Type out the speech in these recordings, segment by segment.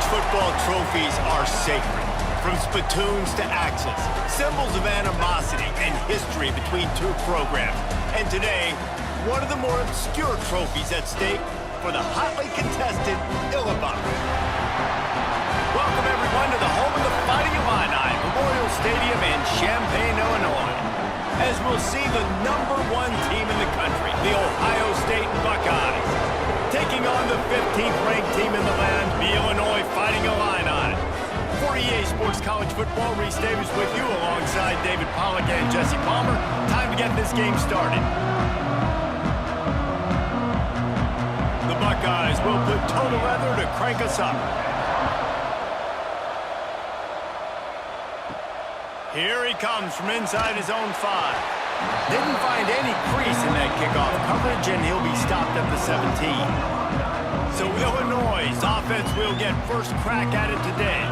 football trophies are sacred. From spittoons to axes, symbols of animosity and history between two programs. And today, one of the more obscure trophies at stake for the hotly contested Illini. Welcome everyone to the home of the Fighting Illini, Memorial Stadium in Champaign, Illinois. As we'll see the #1 team in the country, the Ohio State Buckeyes, taking on the 15th ranked team in the land, the Illinois Fighting Illini. For EA Sports College Football, Reese Davis with you alongside David Pollack and Jesse Palmer. Time to get this game started. The Buckeyes will put toe to leather to crank us up. Here he comes from inside his own 5. Didn't find any crease in that kickoff coverage, and he'll be stopped at the 17. So Illinois' offense will get first crack at it today.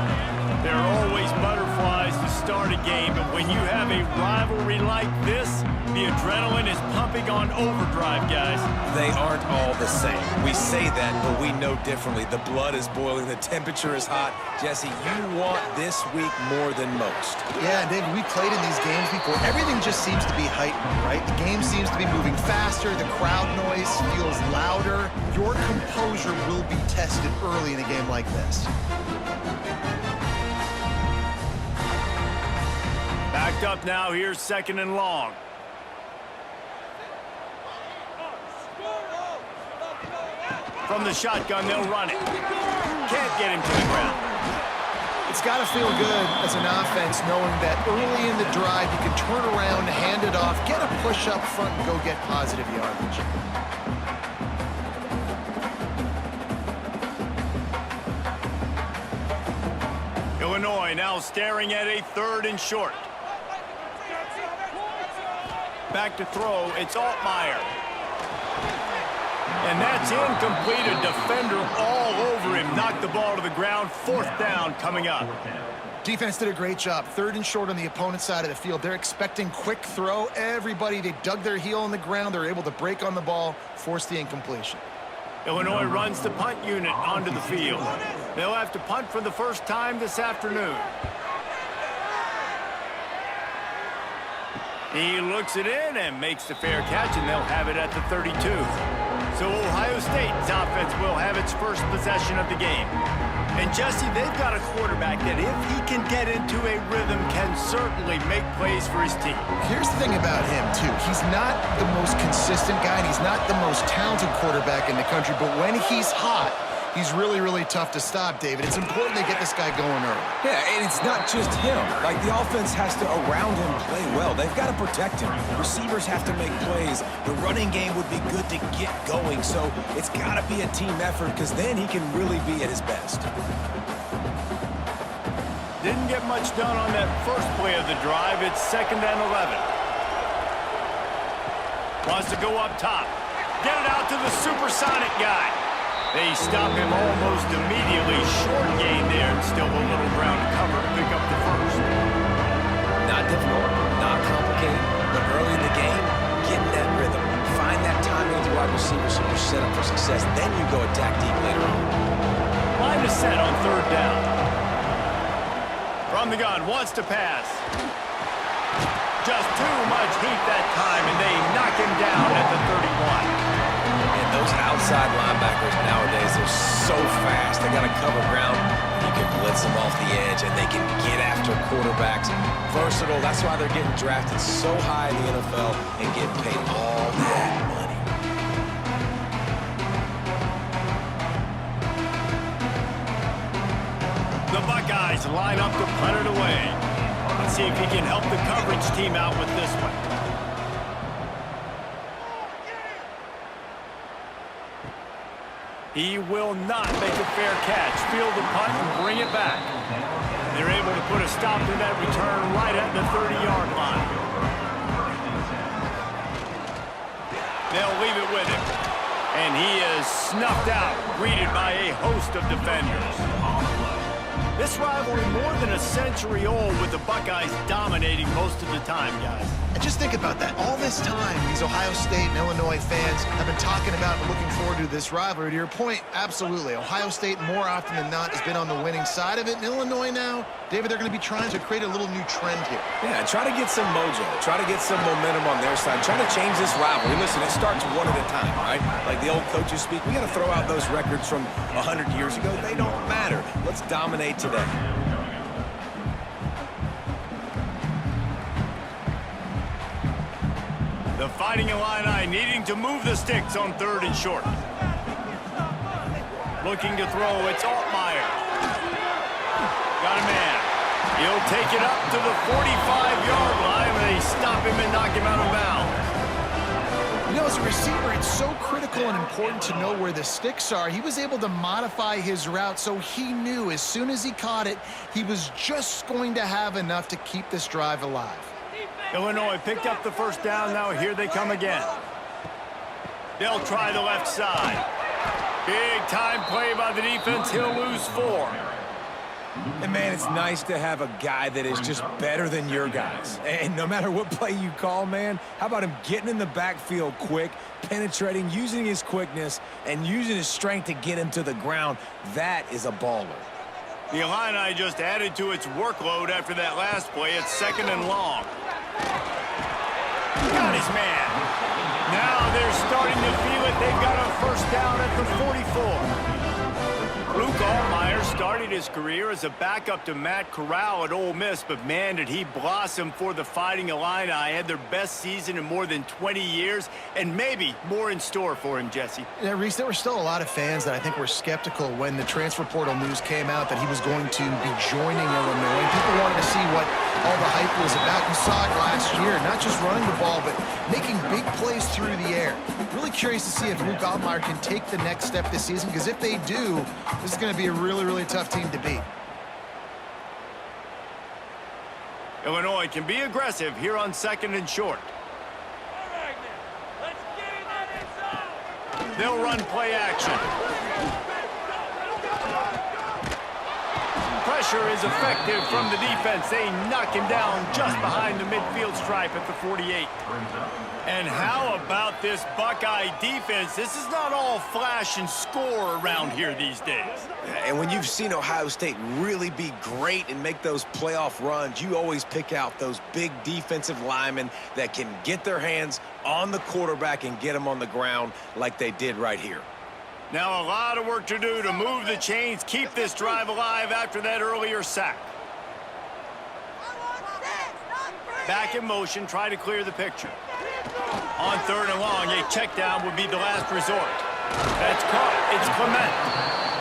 There are always butterflies to start a game, but when you have a rivalry like this, the adrenaline is pumping on overdrive, guys. They aren't all the same. We say that, but we know differently. The blood is boiling. The temperature is hot. Jesse, you want this week more than most. Yeah, David, we played in these games before. Everything just seems to be heightened, right? The game seems to be moving faster. The crowd noise feels louder. Your composure will be tested early in a game like this. Backed up now, here's 2nd and long. From the shotgun, they'll run it. Can't get him to the ground. It's got to feel good as an offense knowing that early in the drive you can turn around, hand it off, get a push up front, and go get positive yardage. Illinois now staring at a 3rd and short. Back to throw, it's Altmaier. And that's incomplete. A defender all over him. Knocked the ball to the ground. 4th down coming up. Defense did a great job. 3rd and short on the opponent's side of the field. They're expecting quick throw. Everybody, they dug their heel on the ground. They're able to break on the ball, force the incompletion. Illinois runs the punt unit onto the field. They'll have to punt for the first time this afternoon. He looks it in and makes the fair catch, and they'll have it at the 32. So Ohio State's offense will have its first possession of the game. And Jesse, they've got a quarterback that if he can get into a rhythm can certainly make plays for his team. Here's the thing about him, too. He's not the most consistent guy, and he's not the most talented quarterback in the country, but when he's hot, he's really, really tough to stop, David. It's important they get this guy going early. Yeah, and it's not just him. Like, the offense has to, around him, play well. They've got to protect him. Receivers have to make plays. The running game would be good to get going, so it's got to be a team effort because then he can really be at his best. Didn't get much done on that first play of the drive. It's 2nd and 11. Wants to go up top. Get it out to the supersonic guy. They stop him almost immediately. Short gain there, and still a little ground to cover to pick up the first. Not difficult, not complicated, but early in the game, get in that rhythm. Find that timing with your wide receiver so you're set up for success. Then you go attack deep later on. Line is set on 3rd down. From the gun, wants to pass. Just too much heat that time, and they knock him down at the 31. And those outside linebackers nowadays, they're so fast. They got to cover ground. You can blitz them off the edge, and they can get after quarterbacks. Versatile. That's why they're getting drafted so high in the NFL and getting paid all that money. The Buckeyes line up to punt it away. Let's see if he can help the coverage team out with this one. He will not make a fair catch. Field the punt and bring it back. They're able to put a stop to that return right at the 30-yard line. They'll leave it with him. And he is snuffed out, greeted by a host of defenders. This rivalry more than a century old, with the Buckeyes dominating most of the time, guys. And just think about that. All this time, these Ohio State and Illinois fans have been talking about and looking forward to this rivalry. To your point, absolutely. Ohio State, more often than not, has been on the winning side of it. And Illinois now, David, they're going to be trying to create a little new trend here. Yeah, try to get some mojo. Try to get some momentum on their side. Try to change this rivalry. Listen, it starts one at a time, right? Like the old coaches speak, we got to throw out those records from 100 years ago. They don't matter. Let's dominate today. The Fighting Illini needing to move the sticks on 3rd and short. Looking to throw, it's Altmaier. Got a man. He'll take it up to the 45-yard line, and they stop him and knock him out of bounds. You know, as a receiver, it's so critical and important to know where the sticks are. He was able to modify his route, so he knew as soon as he caught it, he was just going to have enough to keep this drive alive. Illinois picked up the first down. Now here they come again. They'll try the left side. Big time play by the defense. He'll lose 4. And, man, it's nice to have a guy that is just better than your guys. And no matter what play you call, man, how about him getting in the backfield quick, penetrating, using his quickness, and using his strength to get him to the ground? That is a baller. The Illini just added to its workload after that last play. It's 2nd and long. Got his man. Now they're starting to feel it. They've got a first down at the 44. Luke Altmaier started his career as a backup to Matt Corral at Ole Miss, but man, did he blossom for the Fighting Illini. Had their best season in more than 20 years, and maybe more in store for him, Jesse. Yeah, Reese, there were still a lot of fans that I think were skeptical when the transfer portal news came out that he was going to be joining Illinois. People wanted to see what all the hype was about. You saw it last year, not just running the ball, but making big plays through the air. Really curious to see if Luke Altmaier can take the next step this season, because if they do, this is going to be a really, really tough team to beat. Illinois can be aggressive here on 2nd and short. They'll run play action. Pressure is effective from the defense. They knock him down just behind the midfield stripe at the 48. And how about this Buckeye defense? This is not all flash and score around here these days. And when you've seen Ohio State really be great and make those playoff runs, you always pick out those big defensive linemen that can get their hands on the quarterback and get him on the ground like they did right here. Now a lot of work to do to move the chains, keep this drive alive after that earlier sack. Back in motion, try to clear the picture. On 3rd and long, a check down would be the last resort. That's caught. It's Clement.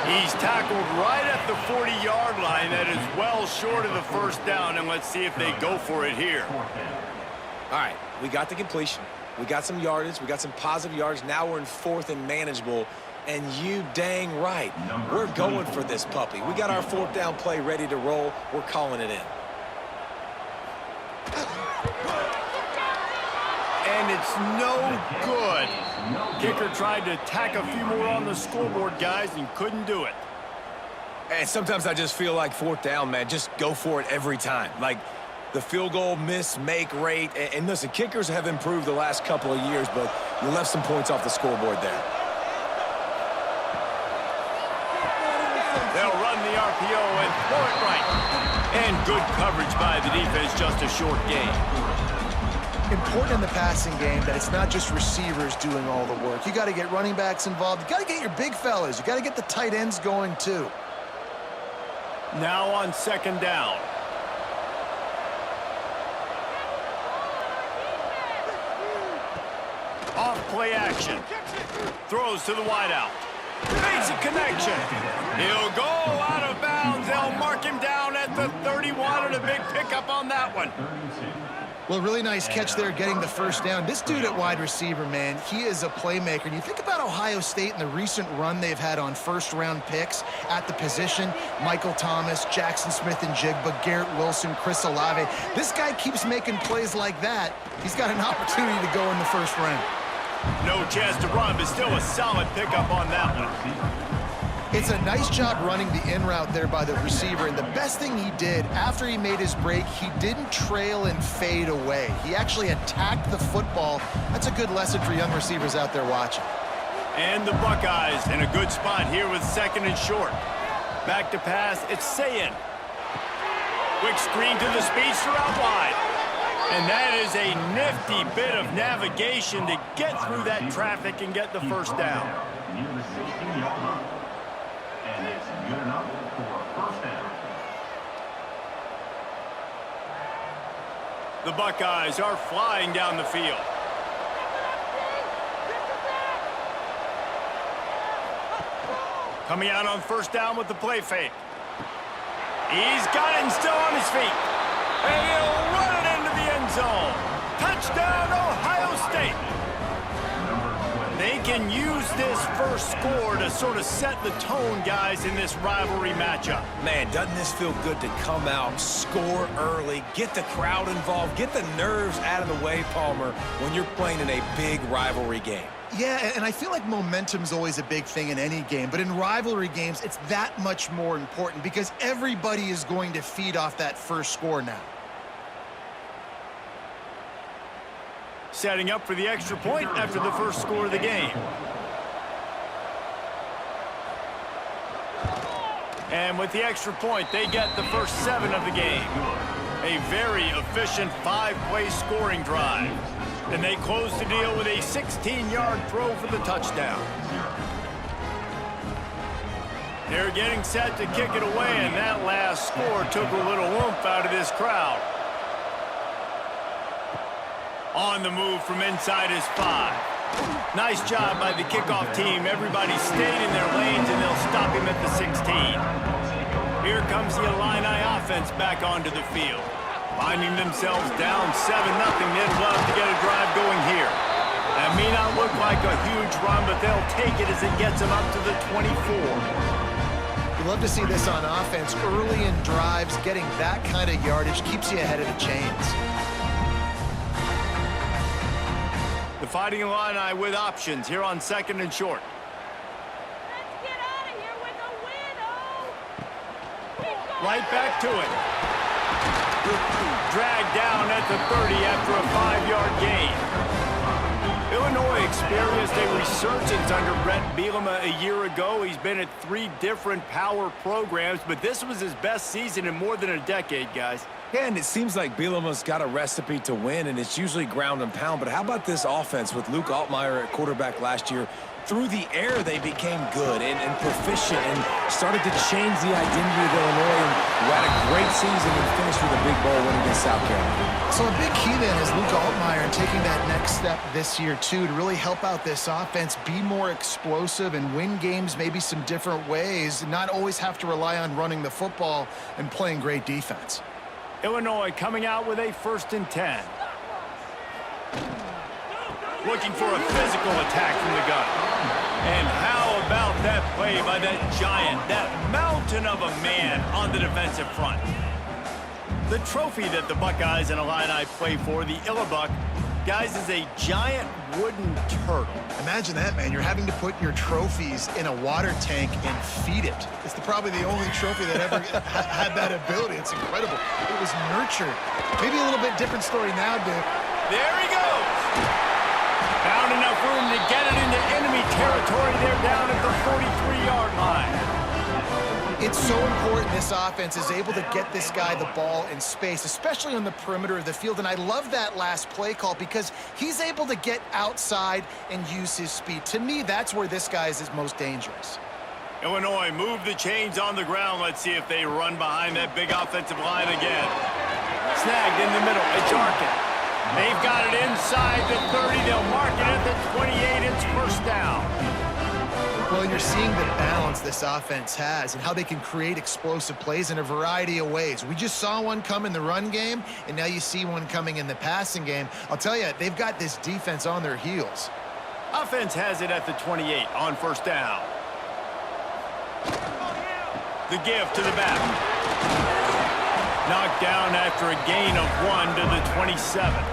He's tackled right at the 40-yard line. That is well short of the first down, and let's see if they go for it here. All right, we got the completion. We got some yardage. We got some positive yards. Now we're in 4th and manageable. And you dang right, we're going for this puppy. We got our 4th down play ready to roll. We're calling it in. And it's no good. Kicker tried to tack a few more on the scoreboard, guys, and couldn't do it. And sometimes I just feel like 4th down, man, just go for it every time. Like the field goal miss-make rate. And listen, kickers have improved the last couple of years, but you left some points off the scoreboard there. They'll run the RPO and throw it right. And good coverage by the defense, just a short gain. Important in the passing game that it's not just receivers doing all the work. You got to get running backs involved. You got to get your big fellas. You got to get the tight ends going too. Now on 2nd down. Off play action. Throws to the wideout. Makes a connection. He'll go out of bounds. They'll mark him down at the 31, and a big pickup on that one. Well, really nice catch there, getting the first down. This dude at wide receiver, man, he is a playmaker. And you think about Ohio State and the recent run they've had on first-round picks at the position. Michael Thomas, Jackson Smith-Njigba, Garrett Wilson, Chris Olave. This guy keeps making plays like that. He's got an opportunity to go in the first round. No chance to run, but still a solid pickup on that one. It's a nice job running the in route there by the receiver, and the best thing he did after he made his break, he didn't trail and fade away. He actually attacked the football. That's a good lesson for young receivers out there watching. And the Buckeyes in a good spot here with 2nd and short. Back to pass, it's Sayin. Quick screen to the speedster out wide. And that is a nifty bit of navigation to get through that traffic and get the first down. Near the 16-yard line. And it's good enough for a first down. The Buckeyes are flying down the field. Coming out on first down with the play fake. He's got it and still on his feet. And he'll run it into the end zone. Touchdown, Ohio State. They can use this first score to sort of set the tone, guys, in this rivalry matchup. Man, doesn't this feel good to come out, score early, get the crowd involved, get the nerves out of the way, Palmer, when you're playing in a big rivalry game? Yeah, and I feel like momentum's always a big thing in any game, but in rivalry games, it's that much more important because everybody is going to feed off that first score now. Setting up for the extra point after the first score of the game. And with the extra point, they get the first 7 of the game. A very efficient 5-play scoring drive. And they close the deal with a 16-yard throw for the touchdown. They're getting set to kick it away, and that last score took a little oomph out of this crowd. On the move from inside his 5. Nice job by the kickoff team. Everybody stayed in their lanes, and they'll stop him at the 16. Here comes the Illini offense back onto the field. Finding themselves down 7-0, they'd love to get a drive going here. That may not look like a huge run, but they'll take it as it gets them up to the 24. You love to see this on offense. Early in drives, getting that kind of yardage keeps you ahead of the chains. The Fighting Illini with options here on 2nd and short. Let's get out of here with a win, Right back to it. Dragged down at the 30 after a 5-yard gain. Illinois experienced a resurgence under Brett Bielema a year ago. He's been at 3 different power programs, but this was his best season in more than a decade, guys. Yeah, and it seems like Bielema's got a recipe to win, and it's usually ground and pound. But how about this offense with Luke Altmaier at quarterback last year? Through the air, they became good and proficient and started to change the identity of Illinois and had a great season and finished with a big bowl win against South Carolina. So a big key then is Luke Altmaier and taking that next step this year, too, to really help out this offense, be more explosive and win games maybe some different ways, and not always have to rely on running the football and playing great defense. Illinois coming out with a 1st and 10. Looking for a physical attack from the gun. And how about that play by that giant, that mountain of a man on the defensive front? The trophy that the Buckeyes and Illini play for, the Illibuck, guys, is a giant wooden turtle. Imagine that, man. You're having to put your trophies in a water tank and feed it. It's probably the only trophy that ever had that ability. It's incredible. It was nurtured. Maybe a little bit different story now, dude. There he goes. Found enough room to get it into enemy territory. They're down at the 43-yard line. It's so important this offense is able to get this guy the ball in space, especially on the perimeter of the field. And I love that last play call because he's able to get outside and use his speed. To me, that's where this guy is most dangerous. Illinois move the chains on the ground. Let's see if they run behind that big offensive line again. Snagged in the middle. It's Arkin. They've got it inside the 30. They'll mark it at the 28. It's first down. Well, you're seeing the balance this offense has and how they can create explosive plays in a variety of ways. We just saw one come in the run game, and now you see one coming in the passing game. I'll tell you, they've got this defense on their heels. Offense has it at the 28 on first down. The give to the back. Knocked down after a gain of 1 to the 27.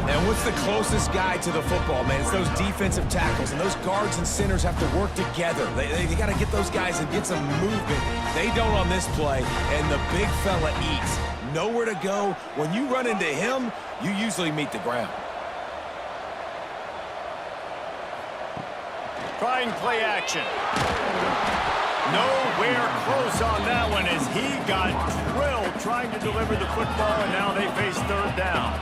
And what's the closest guy to the football, man? It's those defensive tackles, and those guards and centers have to work together. They got to get those guys and get some movement. They don't on this play, and the big fella eats. Nowhere to go. When you run into him, you usually meet the ground. Trying play action. Nowhere close on that one as he got drilled trying to deliver the football, and now they face third down.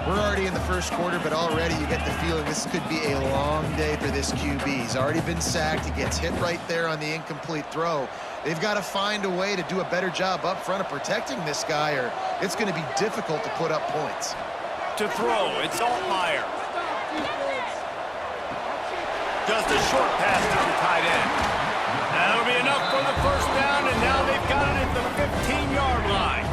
We're already in the first quarter, but already you get the feeling this could be a long day for this QB. He's already been sacked. He gets hit right there on the incomplete throw. They've got to find a way to do a better job up front of protecting this guy, or it's going to be difficult to put up points. To throw, it's Altmaier. Just a short pass to the tight end. That'll be enough for the first down, and now they've got it at the 15-yard line.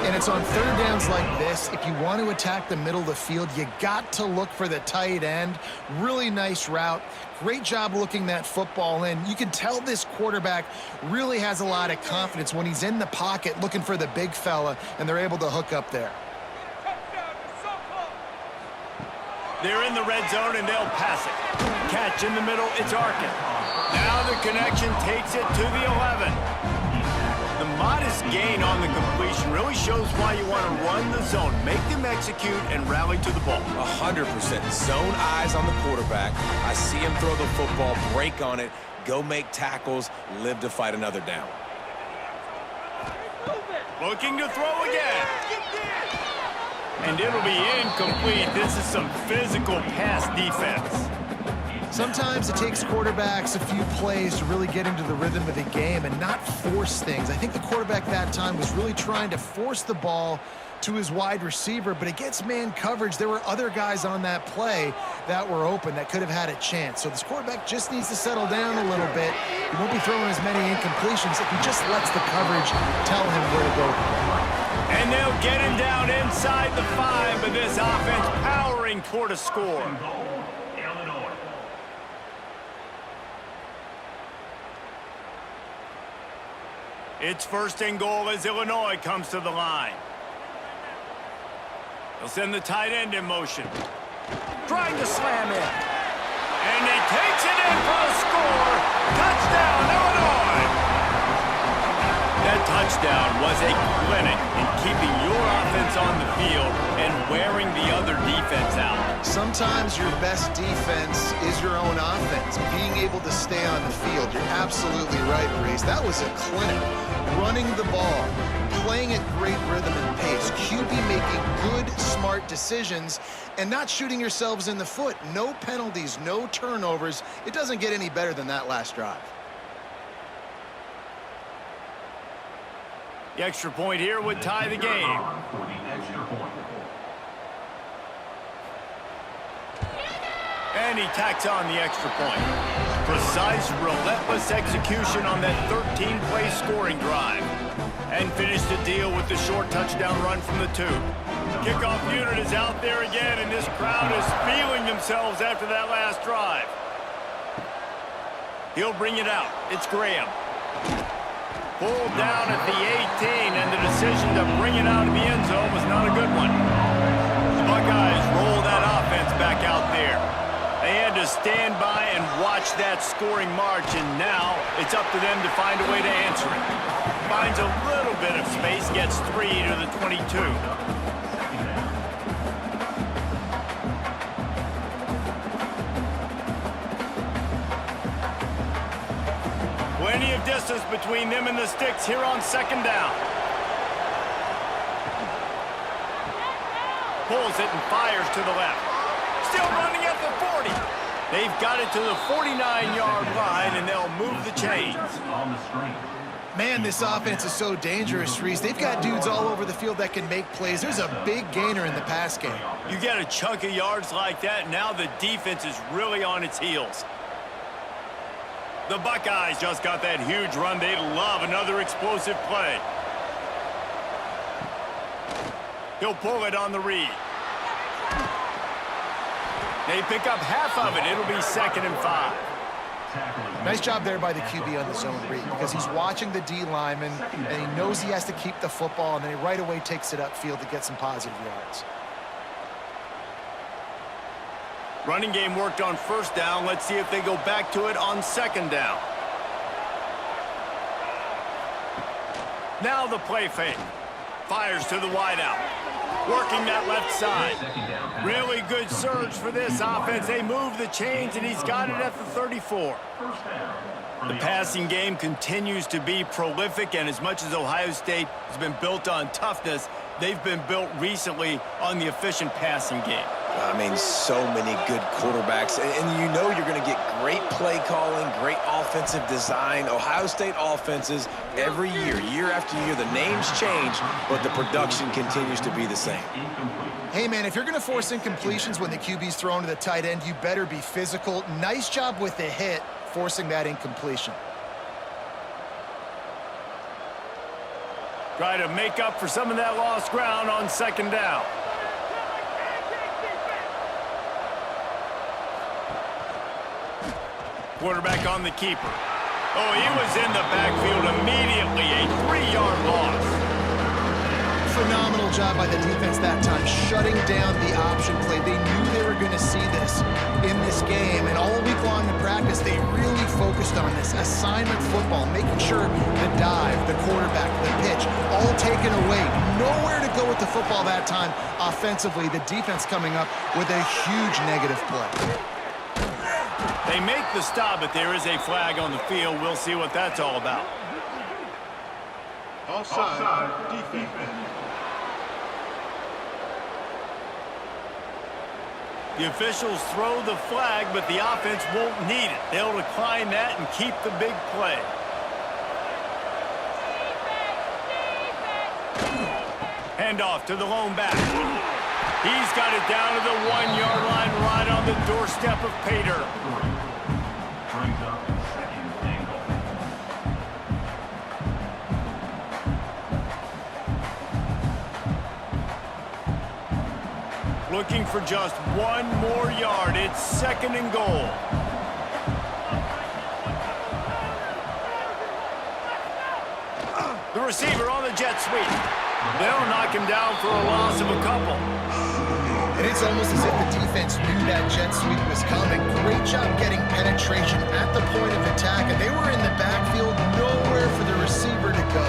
And it's on third downs like this. If you want to attack the middle of the field, you got to look for the tight end. Really nice route. Great job looking that football in. You can tell this quarterback really has a lot of confidence when he's in the pocket looking for the big fella, and they're able to hook up there. They're in the red zone, and they'll pass it. Catch in the middle, it's Arkin. Now the connection takes it to the 11. The modest gain on the completion really shows why you want to run the zone. Make them execute and rally to the ball. 100%. Zone eyes on the quarterback. I see him throw the football, break on it, go make tackles, live to fight another down. Looking to throw again. And it'll be incomplete. This is some physical pass defense. Sometimes it takes quarterbacks a few plays to really get into the rhythm of the game and not force things. I think the quarterback that time was really trying to force the ball to his wide receiver, but against man coverage, there were other guys on that play that were open that could have had a chance. So this quarterback just needs to settle down a little bit. He won't be throwing as many incompletions if he just lets the coverage tell him where to go. And they'll get him down inside the 5, but this offense powering toward a score. It's first and goal as Illinois comes to the line. They'll send the tight end in motion. Trying to slam in. And he takes it in for a score. Touchdown, Illinois! That touchdown was a clinic in keeping your offense on the field and wearing the other defense out. Sometimes your best defense is your own offense. Being able to stay on the field. You're absolutely right, Reese. That was a clinic. Running the ball, playing at great rhythm and pace. QB making good, smart decisions and not shooting yourselves in the foot. No penalties, no turnovers. It doesn't get any better than that last drive. The extra point here would tie the game. And he tacks on the extra point. Precise, relentless execution on that 13-play scoring drive. And finished the deal with the short touchdown run from the 2. Kickoff unit is out there again, and this crowd is feeling themselves after that last drive. He'll bring it out. It's Graham. Pulled down at the 18, and the decision to bring it out of the end zone was not a good one. The Buckeyes roll that offense back out there. They had to stand by and watch that scoring march, and now it's up to them to find a way to answer it. Finds a little bit of space, gets 3 to the 22. Plenty of distance between them and the sticks here on second down. Pulls it and fires to the left. Still running at the 40. They've got it to the 49-yard line, and they'll move the chains. Man, this offense is so dangerous, Reese. They've got dudes all over the field that can make plays. There's a big gainer in the pass game. You get a chunk of yards like that, now the defense is really on its heels. The Buckeyes just got that huge run. They love another explosive play. He'll pull it on the read. They pick up half of it. It'll be 2nd and 5. Nice job there by the QB on the zone read because he's watching the D lineman and he knows he has to keep the football, and then he right away takes it upfield to get some positive yards. Running game worked on first down. Let's see if they go back to it on second down. Now the play fake. Fires to the wideout. Working that left side. Really good surge for this offense. They move the chains, and he's got it at the 34. The passing game continues to be prolific, and as much as Ohio State has been built on toughness, they've been built recently on the efficient passing game. I mean, so many good quarterbacks, and you know you're going to get great play calling, great offensive design. Ohio State offenses every year, year after year, the names change, but the production continues to be the same. Hey, man, if you're going to force incompletions when the QB's thrown to the tight end, you better be physical. Nice job with the hit, forcing that incompletion. Try to make up for some of that lost ground on second down. Quarterback on the keeper. Oh, he was in the backfield immediately. A 3-yard loss. Phenomenal job by the defense that time, shutting down the option play. They knew they were going to see this in this game, and all week long in practice, they really focused on this assignment football, making sure the dive, the quarterback, the pitch, all taken away. Nowhere to go with the football that time offensively. The defense coming up with a huge negative play. They make the stop, but there is a flag on the field. We'll see what that's all about. Offside, defense. The officials throw the flag, but the offense won't need it. They'll decline that and keep the big play. Handoff to the lone back. He's got it down to the 1-yard line, right on the doorstep of Pater. Brings up second angle. Looking for just one more yard. It's second and goal. The receiver on the jet sweep. They'll knock him down for a loss of a couple. And it's almost as if the defense knew that jet sweep was coming. Great job getting penetration at the point of attack, and they were in the backfield, nowhere for the receiver to go.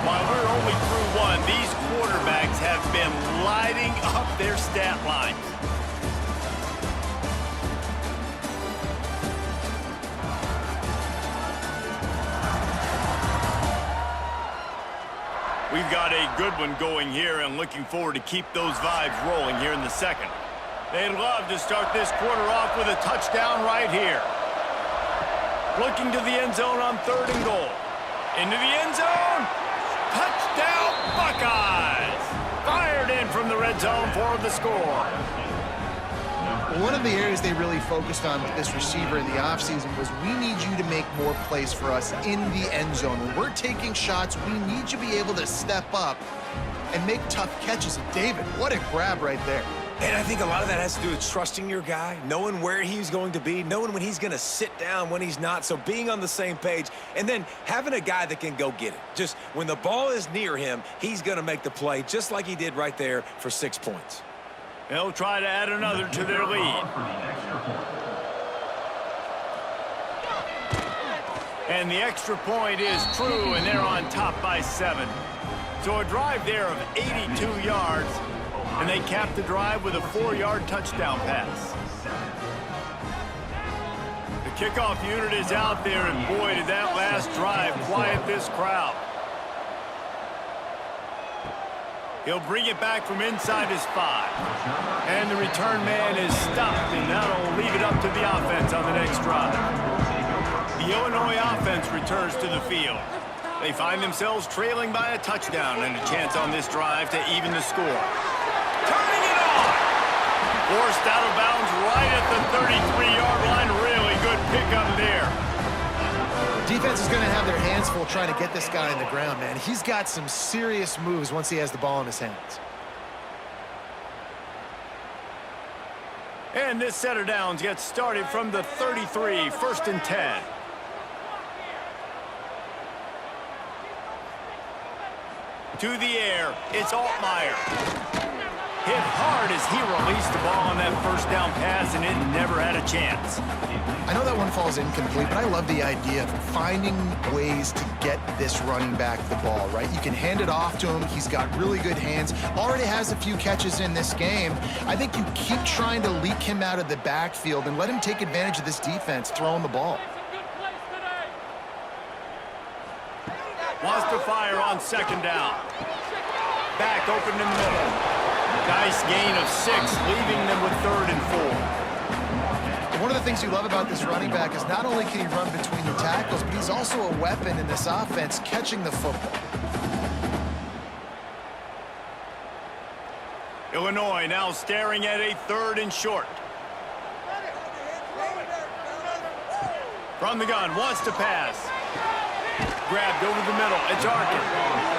While we're only through one, these quarterbacks have been lighting up their stat lines. We've got a good one going here and looking forward to keep those vibes rolling here in the second. They'd love to start this quarter off with a touchdown right here. Looking to the end zone on third and goal. Into the end zone. Touchdown, Buckeyes! Fired in from the red zone for the score. One of the areas they really focused on with this receiver in the offseason was, we need you to make more plays for us in the end zone. When we're taking shots, we need you to be able to step up and make tough catches. And David, what a grab right there. And I think a lot of that has to do with trusting your guy, knowing where he's going to be, knowing when he's going to sit down, when he's not, so being on the same page, and then having a guy that can go get it. Just when the ball is near him, he's going to make the play, just like he did right there for 6 points. They'll try to add another to their lead. And the extra point is true, and they're on top by 7. So a drive there of 82 yards, and they cap the drive with a 4-yard touchdown pass. The kickoff unit is out there, and boy, did that last drive quiet this crowd. He'll bring it back from inside his 5. And the return man is stopped, and that'll leave it up to the offense on the next drive. The Illinois offense returns to the field. They find themselves trailing by a touchdown and a chance on this drive to even the score. Turning it on! Forced out of bounds right at the 33-yard line. Really good pickup there. Defense is going to have their hands full trying to get this guy on the ground, man. He's got some serious moves once he has the ball in his hands. And this set of downs gets started from the 33, 1st and 10. To the air, it's Altmaier. Hit hard as he released the ball on that first down pass, and it never had a chance. I know that one falls incomplete, but I love the idea of finding ways to get this running back the ball, right? You can hand it off to him. He's got really good hands. Already has a few catches in this game. I think you keep trying to leak him out of the backfield and let him take advantage of this defense throwing the ball. Wants to fire on second down. Back open in the middle. Nice gain of 6, leaving them with 3rd and 4. One of the things you love about this running back is not only can he run between the tackles, but he's also a weapon in this offense, catching the football. Illinois now staring at a 3rd and short. From the gun, wants to pass. Grabbed over the middle, it's Arkin.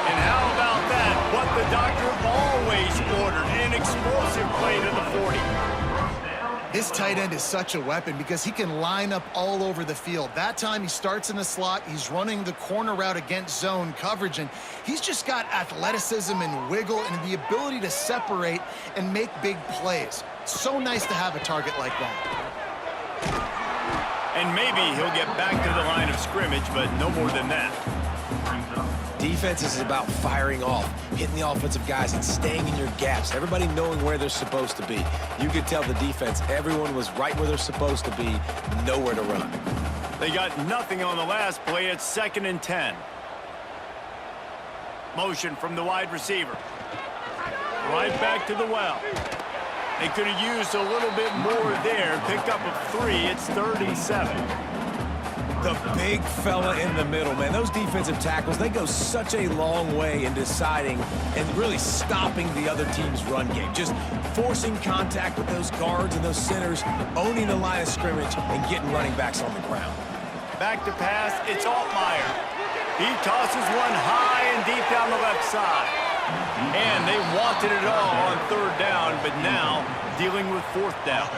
And how about that? What the doctor always ordered, an explosive play to the 40. This tight end is such a weapon because he can line up all over the field. That time he starts in the slot, he's running the corner route against zone coverage, and he's just got athleticism and wiggle and the ability to separate and make big plays. So nice to have a target like that. And maybe he'll get back to the line of scrimmage, but no more than that. Defense is about firing off, hitting the offensive guys, and staying in your gaps. Everybody knowing where they're supposed to be. You could tell the defense, everyone was right where they're supposed to be, nowhere to run. They got nothing on the last play. It's 2nd and 10. Motion from the wide receiver. Right back to the well. They could have used a little bit more there. Pick up of 3. It's 3rd and 7. The big fella in the middle, man. Those defensive tackles, they go such a long way in deciding and really stopping the other team's run game. Just forcing contact with those guards and those centers, owning the line of scrimmage, and getting running backs on the ground. Back to pass, it's Altmaier. He tosses one high and deep down the left side. And they wanted it all on 3rd down, but now dealing with 4th down.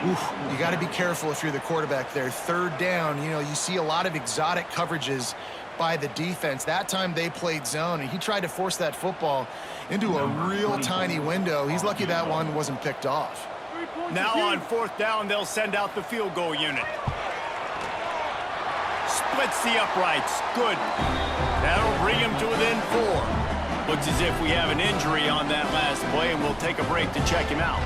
Oof, you got to be careful if you're the quarterback there. 3rd down, you know, you see a lot of exotic coverages by the defense. That time they played zone, and he tried to force that football into a real tiny window. He's lucky that one wasn't picked off. Now on 4th down, they'll send out the field goal unit. Splits the uprights. Good. That'll bring him to within 4. Looks as if we have an injury on that last play, and we'll take a break to check him out.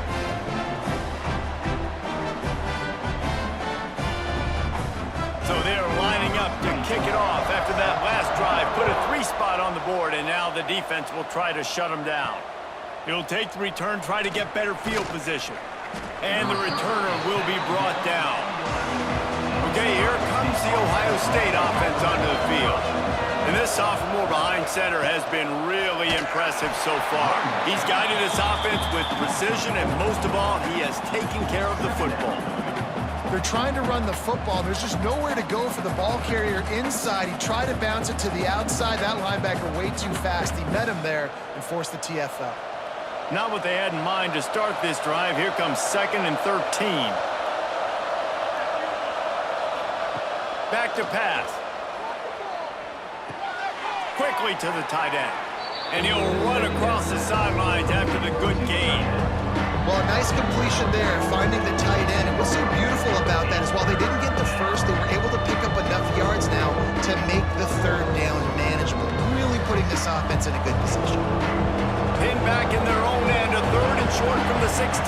So they're lining up to kick it off after that last drive. Put a 3 spot on the board, and now the defense will try to shut them down. It'll take the return, try to get better field position. And the returner will be brought down. Okay, here comes the Ohio State offense onto the field. And this sophomore behind center has been really impressive so far. He's guided his offense with precision, and most of all, he has taken care of the football. They're trying to run the football. There's just nowhere to go for the ball carrier inside. He tried to bounce it to the outside. That linebacker way too fast. He met him there and forced the TFL. Not what they had in mind to start this drive. Here comes 2nd and 13. Back to pass. Quickly to the tight end. And he'll run across the sidelines after the good gain. Well, a nice completion there, finding the tight end. And what's so beautiful about that is while they didn't get the first, they were able to pick up enough yards now to make the 3rd down manageable, really putting this offense in a good position. Pinned back in their own end, a 3rd and short from the 16.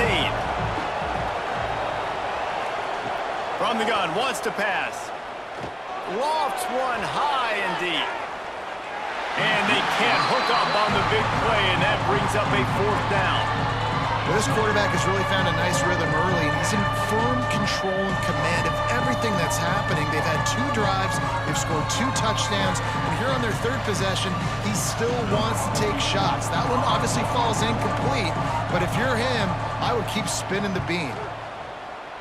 From the gun, wants to pass. Lofts one high and deep. And they can't hook up on the big play, and that brings up a 4th down. Well, this quarterback has really found a nice rhythm early, and he's in firm control and command of everything that's happening. They've had 2 drives, they've scored 2 touchdowns, and here on their 3rd possession, he still wants to take shots. That one obviously falls incomplete, but if you're him, I would keep spinning the beam.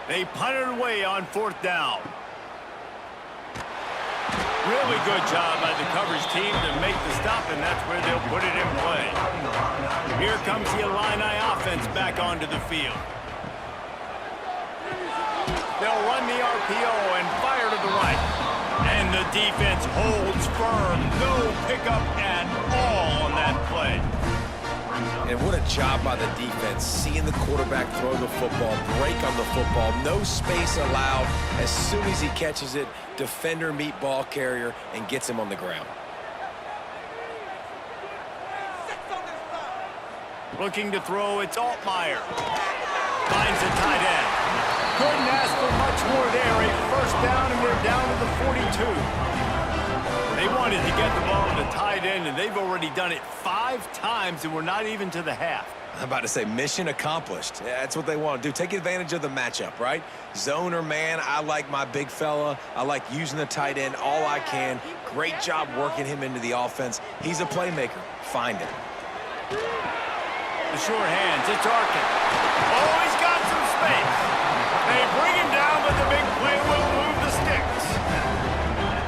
They punted away on 4th down. Really good job by the coverage team to make the stop, and that's where they'll put it in play. Here comes the Illini offense back onto the field. They'll run the RPO and fire to the right. And the defense holds firm. No pickup at all on that And what a job by the defense, seeing the quarterback throw the football, break on the football, no space allowed. As soon as he catches it, defender meet ball carrier and gets him on the ground. Looking to throw, it's Altmaier. Finds the tight end. Couldn't ask for much more there. A first down, and they're down to the 42. They wanted to get the ball to the tight end, and they've already done it 5 times, and we're not even to the half. I'm about to say mission accomplished. Yeah, that's what they want to do. Take advantage of the matchup, right? Zone or man, I like my big fella. I like using the tight end all I can. Great job working him into the offense. He's a playmaker. Find him. The short hands, it's Arkin. Oh, he's got some space. They bring him down, but the big play will move the sticks.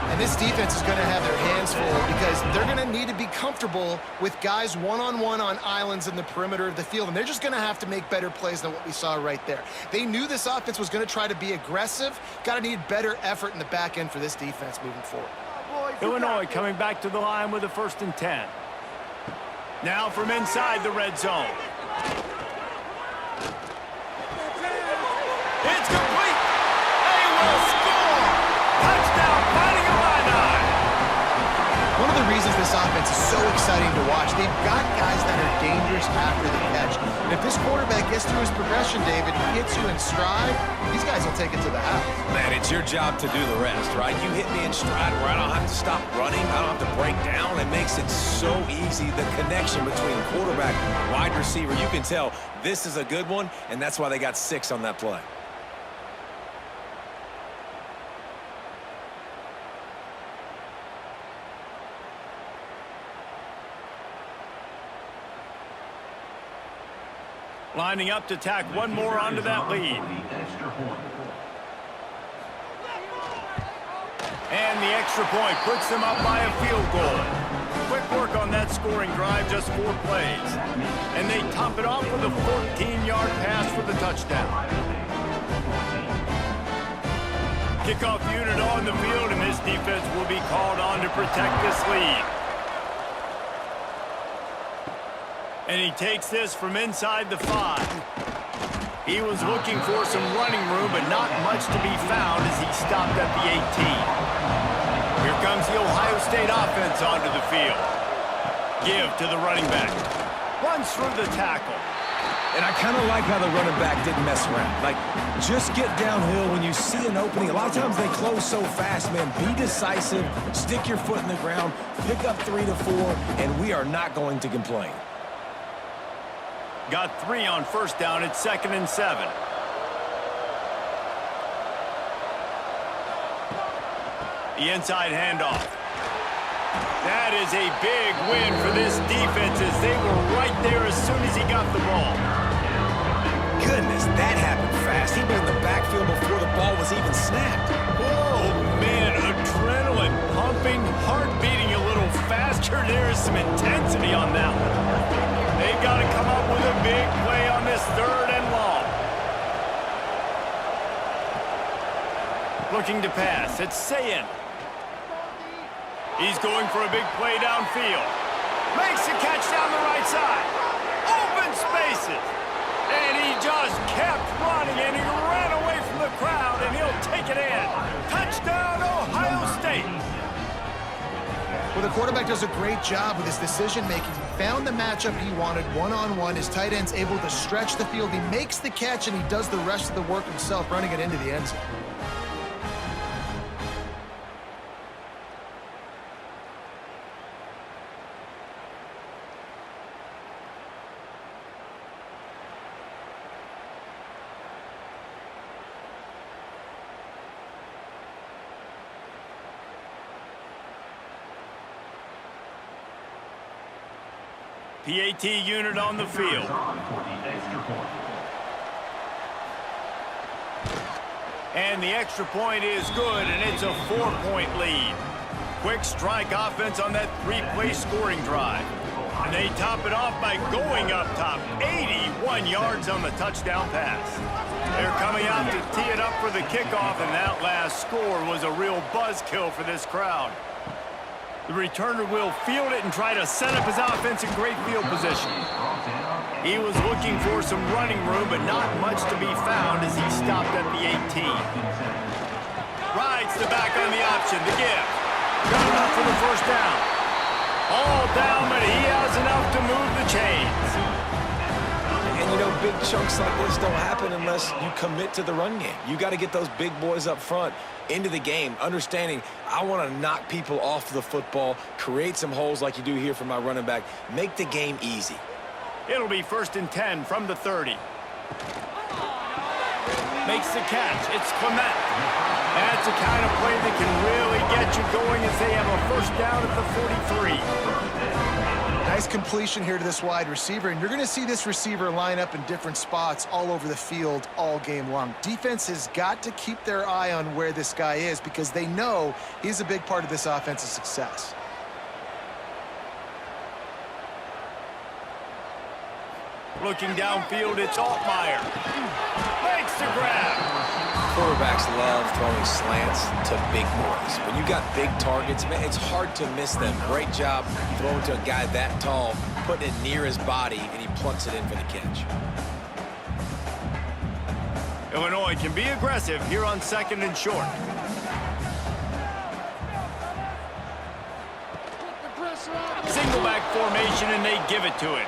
And this defense is going to have their hands full because they're going to need to be comfortable with guys one-on-one on islands in the perimeter of the field, and they're just going to have to make better plays than what we saw right there. They knew this offense was going to try to be aggressive. Got to need better effort in the back end for this defense moving forward. Illinois coming back to the line with a 1st and 10. Now from inside the red zone. It's complete. They will score. Touchdown, fighting a line. One of the reasons this offense is so exciting to watch, they've got guys that are dangerous after the catch. And if this quarterback gets through his progression, David, he hits you in stride, these guys will take it to the house. Man, it's your job to do the rest, right? You hit me in stride where I don't have to stop running. I don't have to break down. It makes it so easy, the connection between quarterback, wide receiver. You can tell this is a good one, and that's why they got 6 on that play. Lining up to tack one more onto that lead. And the extra point puts them up by a field goal. Quick work on that scoring drive, just 4 plays. And they top it off with a 14-yard pass for the touchdown. Kickoff unit on the field, and this defense will be called on to protect this lead. And he takes this from inside the 5. He was looking for some running room, but not much to be found as he stopped at the 18. Here comes the Ohio State offense onto the field. Give to the running back. Runs through the tackle. And I kind of like how the running back didn't mess around. Like, just get downhill when you see an opening. A lot of times they close so fast, man. Be decisive, stick your foot in the ground, pick up 3 to 4, and we are not going to complain. Got 3 on first down. It's 2nd and 7. The inside handoff. That is a big win for this defense as they were right there as soon as he got the ball. Goodness, that happened fast. He was in the backfield before the ball was even snapped. Oh, man, adrenaline pumping, heart beating a little faster. There is some intensity on that one. They've got to come up with a big play on this 3rd and long. Looking to pass. It's Sayin. He's going for a big play downfield. Makes a catch down the right side. Open spaces. And he just kept running, and he ran away from the crowd, and he'll take it in. Touchdown, Ohio State. Well, the quarterback does a great job with his decision-making. He found the matchup he wanted one-on-one. His tight end's able to stretch the field. He makes the catch, and he does the rest of the work himself, running it into the end zone. PAT unit on the field. And the extra point is good, and it's a 4-point lead. Quick strike offense on that 3-play scoring drive. And they top it off by going up top. 81 yards on the touchdown pass. They're coming out to tee it up for the kickoff, and that last score was a real buzzkill for this crowd. The returner will field it and try to set up his offense in great field position. He was looking for some running room, but not much to be found as he stopped at the 18. Rides the back on the option, the give. Got enough for the first down. All down, but he has enough to move the chains. And, you know, big chunks like this don't happen unless you commit to the run game. You got to get those big boys up front into the game, understanding I want to knock people off the football, create some holes like you do here for my running back, make the game easy. It'll be 1st and 10 from the 30. Makes the catch. It's Clement. That's the kind of play that can really get you going as they have a first down at the 43. Nice completion here to this wide receiver, and you're going to see this receiver line up in different spots all over the field all game long. Defense has got to keep their eye on where this guy is because they know he's a big part of this offense's success. Looking downfield, it's Altmaier. Makes the grab. Quarterbacks love throwing slants to big boys. When you got big targets, man, it's hard to miss them. Great job throwing to a guy that tall, putting it near his body, and he plucks it in for the catch. Illinois can be aggressive here on 2nd and short. Single back formation, and they give it to him.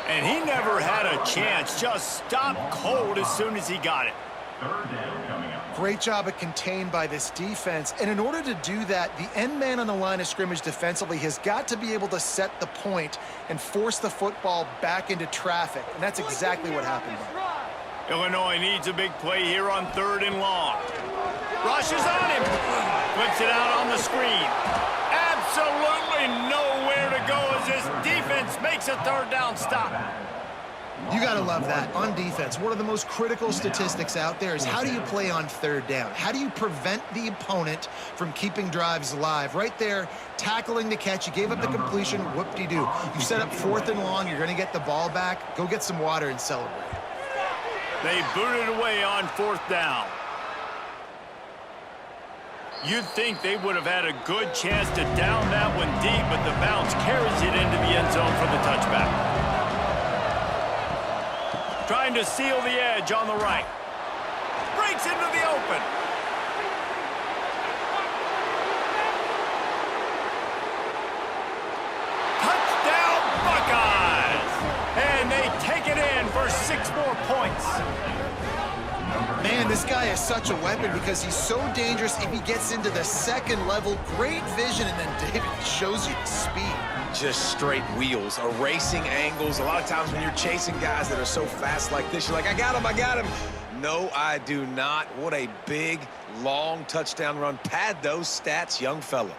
And he never had a chance. Just stopped cold as soon as he got it. 3rd down coming up. Great job at contained by this defense. And in order to do that, the end man on the line of scrimmage defensively has got to be able to set the point and force the football back into traffic. And that's exactly what happened. Illinois needs a big play here on 3rd and long. Rushes on him. Flips it out on the screen. Absolutely nowhere to go as this defense makes a 3rd down stop. You got to love that. On defense, one of the most critical statistics out there is how do you play on 3rd down? How do you prevent the opponent from keeping drives alive? Right there, tackling the catch. You gave up the completion. Whoop-de-doo. You set up 4th and long. You're going to get the ball back. Go get some water and celebrate. They booted away on 4th down. You'd think they would have had a good chance to down that one deep, but the bounce carries it into the end zone for the touchback. Trying to seal the edge on the right. Breaks into the open. Touchdown, Buckeyes! And they take it in for 6 more points. Man, this guy is such a weapon because he's so dangerous if he gets into the 2nd level. Great vision, and then David shows you the speed. Just straight wheels, erasing angles. A lot of times when you're chasing guys that are so fast like this, you're like, I got him, I got him. No, I do not. What a big, long touchdown run. Pad those stats, young fella.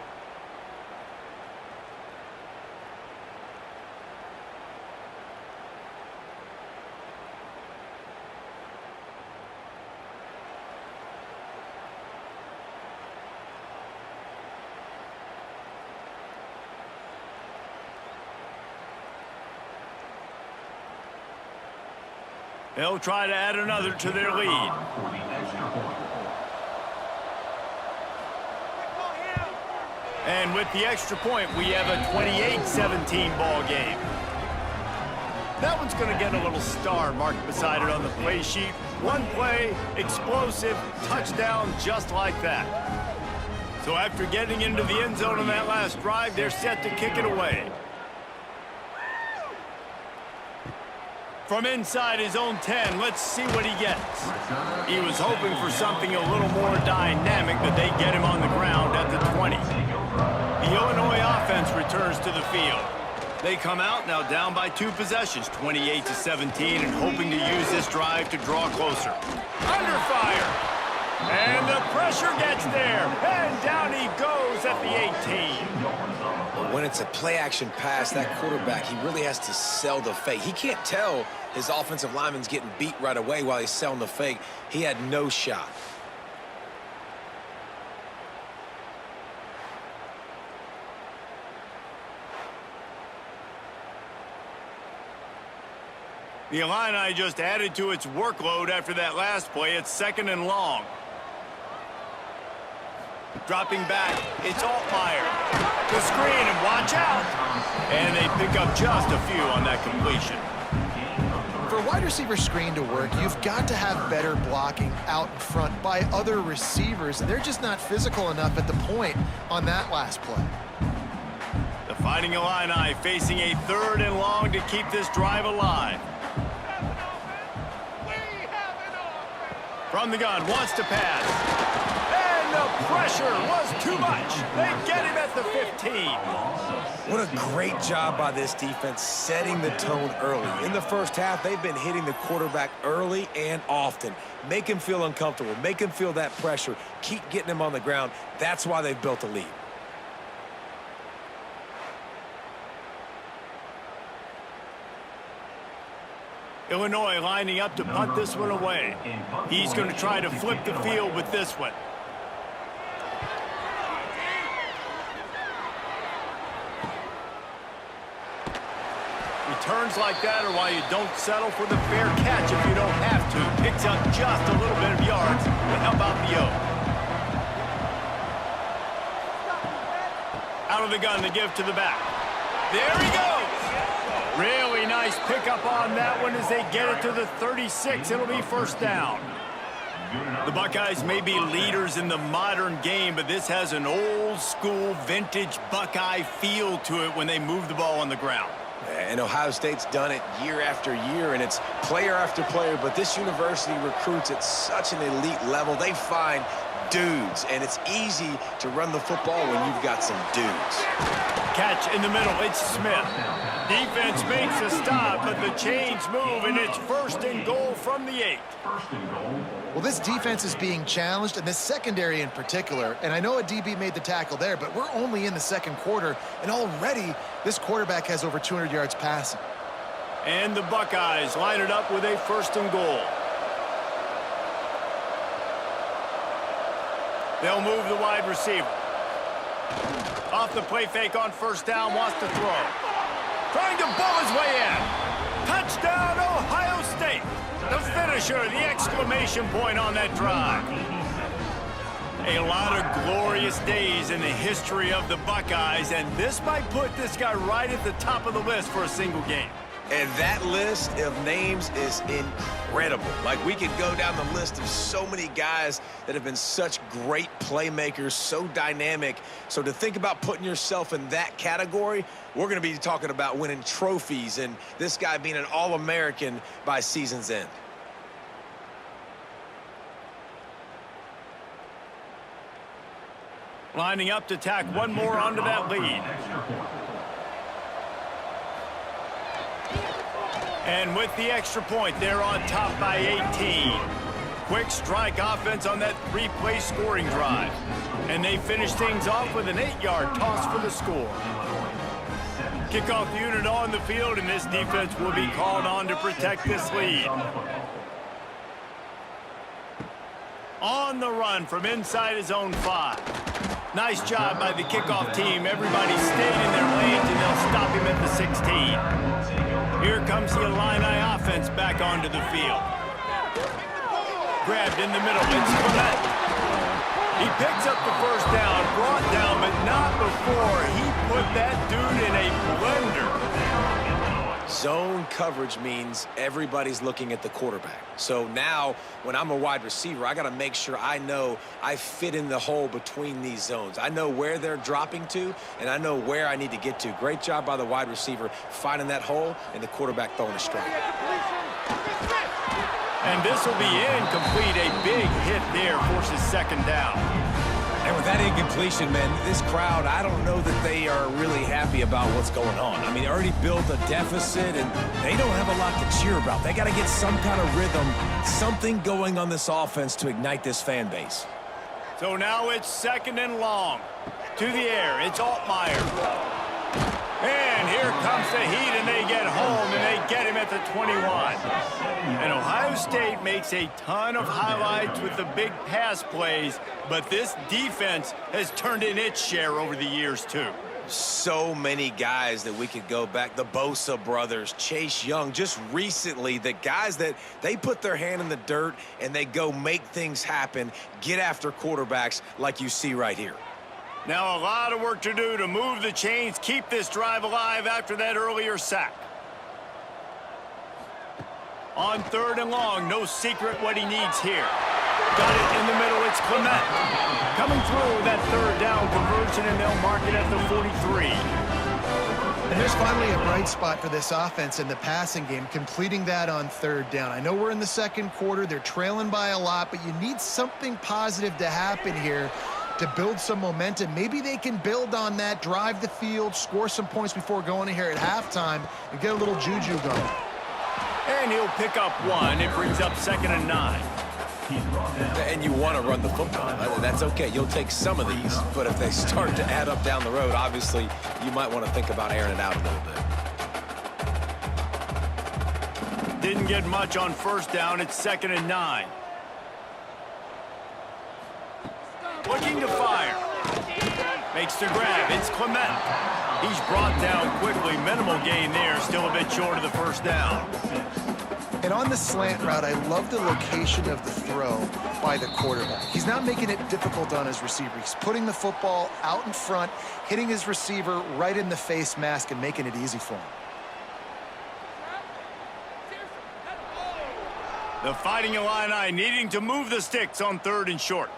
They'll try to add another to their lead. For the extra point. And with the extra point, we have a 28-17 ball game. That one's going to get a little star marked beside it on the play sheet. One play, explosive, touchdown just like that. So after getting into the end zone on that last drive, they're set to kick it away. From inside his own 10, let's see what he gets. He was hoping for something a little more dynamic, but they get him on the ground at the 20. The Illinois offense returns to the field. They come out now down by 2 possessions, 28-17, and hoping to use this drive to draw closer. Under fire. And the pressure gets there. And down he goes at the 18. When it's a play-action pass, that quarterback, he really has to sell the fake. He can't tell his offensive lineman's getting beat right away while he's selling the fake. He had no shot. The Illini just added to its workload after that last play. It's 2nd and long. Dropping back, it's Altmaier. The screen, and watch out. And they pick up just a few on that completion. For a wide receiver screen to work, you've got to have better blocking out in front by other receivers, and they're just not physical enough at the point on that last play. The Fighting Illini facing a 3rd and long to keep this drive alive. From the gun, wants to pass. And the pressure was too much. They get him at the 15. What a great job by this defense setting the tone early. In the first half, they've been hitting the quarterback early and often. Make him feel uncomfortable. Make him feel that pressure. Keep getting him on the ground. That's why they've built a lead. Illinois lining up to punt this one away. He's going to try to flip the field with this one. Returns like that are why you don't settle for the fair catch if you don't have to. Picks up just a little bit of yards to help out the Oak. Out of the gun to give to the back. There he goes. Really nice pickup on that one as they get it to the 36. It'll be first down. The Buckeyes may be leaders in the modern game, but this has an old-school, vintage Buckeye feel to it when they move the ball on the ground. And Ohio State's done it year after year, and it's player after player, but this university recruits at such an elite level. They find dudes, and it's easy to run the football when you've got some dudes. Catch in the middle, it's Smith. Defense makes a stop, but the chains move, and it's 1st and goal from the 8. Well, this defense is being challenged, and this secondary in particular, and I know a DB made the tackle there, but we're only in the 2nd quarter, and already this quarterback has over 200 yards passing. And the Buckeyes line it up with a 1st and goal. They'll move the wide receiver. Off the play fake on 1st down, wants to throw. Trying to bull his way in. Touchdown, Ohio State. The finisher, the exclamation point on that drive. A lot of glorious days in the history of the Buckeyes, and this might put this guy right at the top of the list for a single game. And that list of names is incredible. Like, we could go down the list of so many guys that have been such great playmakers, so dynamic. So to think about putting yourself in that category, we're going to be talking about winning trophies and this guy being an All-American by season's end. Lining up to tack one more onto that lead. And with the extra point, they're on top by 18. Quick strike offense on that 3-play scoring drive. And they finish things off with an 8-yard toss for the score. Kickoff unit on the field, and this defense will be called on to protect this lead. On the run from inside his own 5. Nice job by the kickoff team. Everybody stayed in their lanes, and they'll stop him at the 16. Here comes the Illini offense back onto the field. Grabbed in the middle, it's Clement. He picks up the 1st down, brought down, but not before he put that dude in a blender. Zone coverage means everybody's looking at the quarterback. So now, when I'm a wide receiver, I got to make sure I know I fit in the hole between these zones. I know where they're dropping to, and I know where I need to get to. Great job by the wide receiver finding that hole, and the quarterback throwing a strike. And this will be incomplete. A big hit there forces 2nd down. And with that incompletion, man, this crowd, I don't know that they are really happy about what's going on. I mean, they already built a deficit, and they don't have a lot to cheer about. They got to get some kind of rhythm, something going on this offense to ignite this fan base. So now it's 2nd and long. To the air, it's Altmaier. And here comes the heat, and they get home, and they get him at the 21. And Ohio State makes a ton of highlights with the big pass plays, but this defense has turned in its share over the years, too. So many guys that we could go back. The Bosa brothers, Chase Young, just recently, the guys that they put their hand in the dirt and they go make things happen, get after quarterbacks like you see right here. Now a lot of work to do to move the chains, keep this drive alive after that earlier sack. On 3rd and long, no secret what he needs here. Got it in the middle, it's Clement. Coming through with that 3rd down conversion, and they'll mark it at the 43. And there's finally a bright spot for this offense in the passing game, completing that on 3rd down. I know we're in the 2nd quarter. They're trailing by a lot, but you need something positive to happen here to build some momentum. Maybe they can build on that, drive the field, score some points before going in here at halftime, and get a little juju going. And he'll pick up 1. It brings up 2nd and 9. And you want to run the football. That's okay. You'll take some of these. But if they start to add up down the road, obviously, you might want to think about airing it out a little bit. Didn't get much on 1st down. It's 2nd and 9. Looking to fire. Makes the grab. It's Clement. He's brought down quickly. Minimal gain there. Still a bit short of the 1st down. And on the slant route, I love the location of the throw by the quarterback. He's not making it difficult on his receiver. He's putting the football out in front, hitting his receiver right in the face mask and making it easy for him. The Fighting Illini needing to move the sticks on 3rd and short.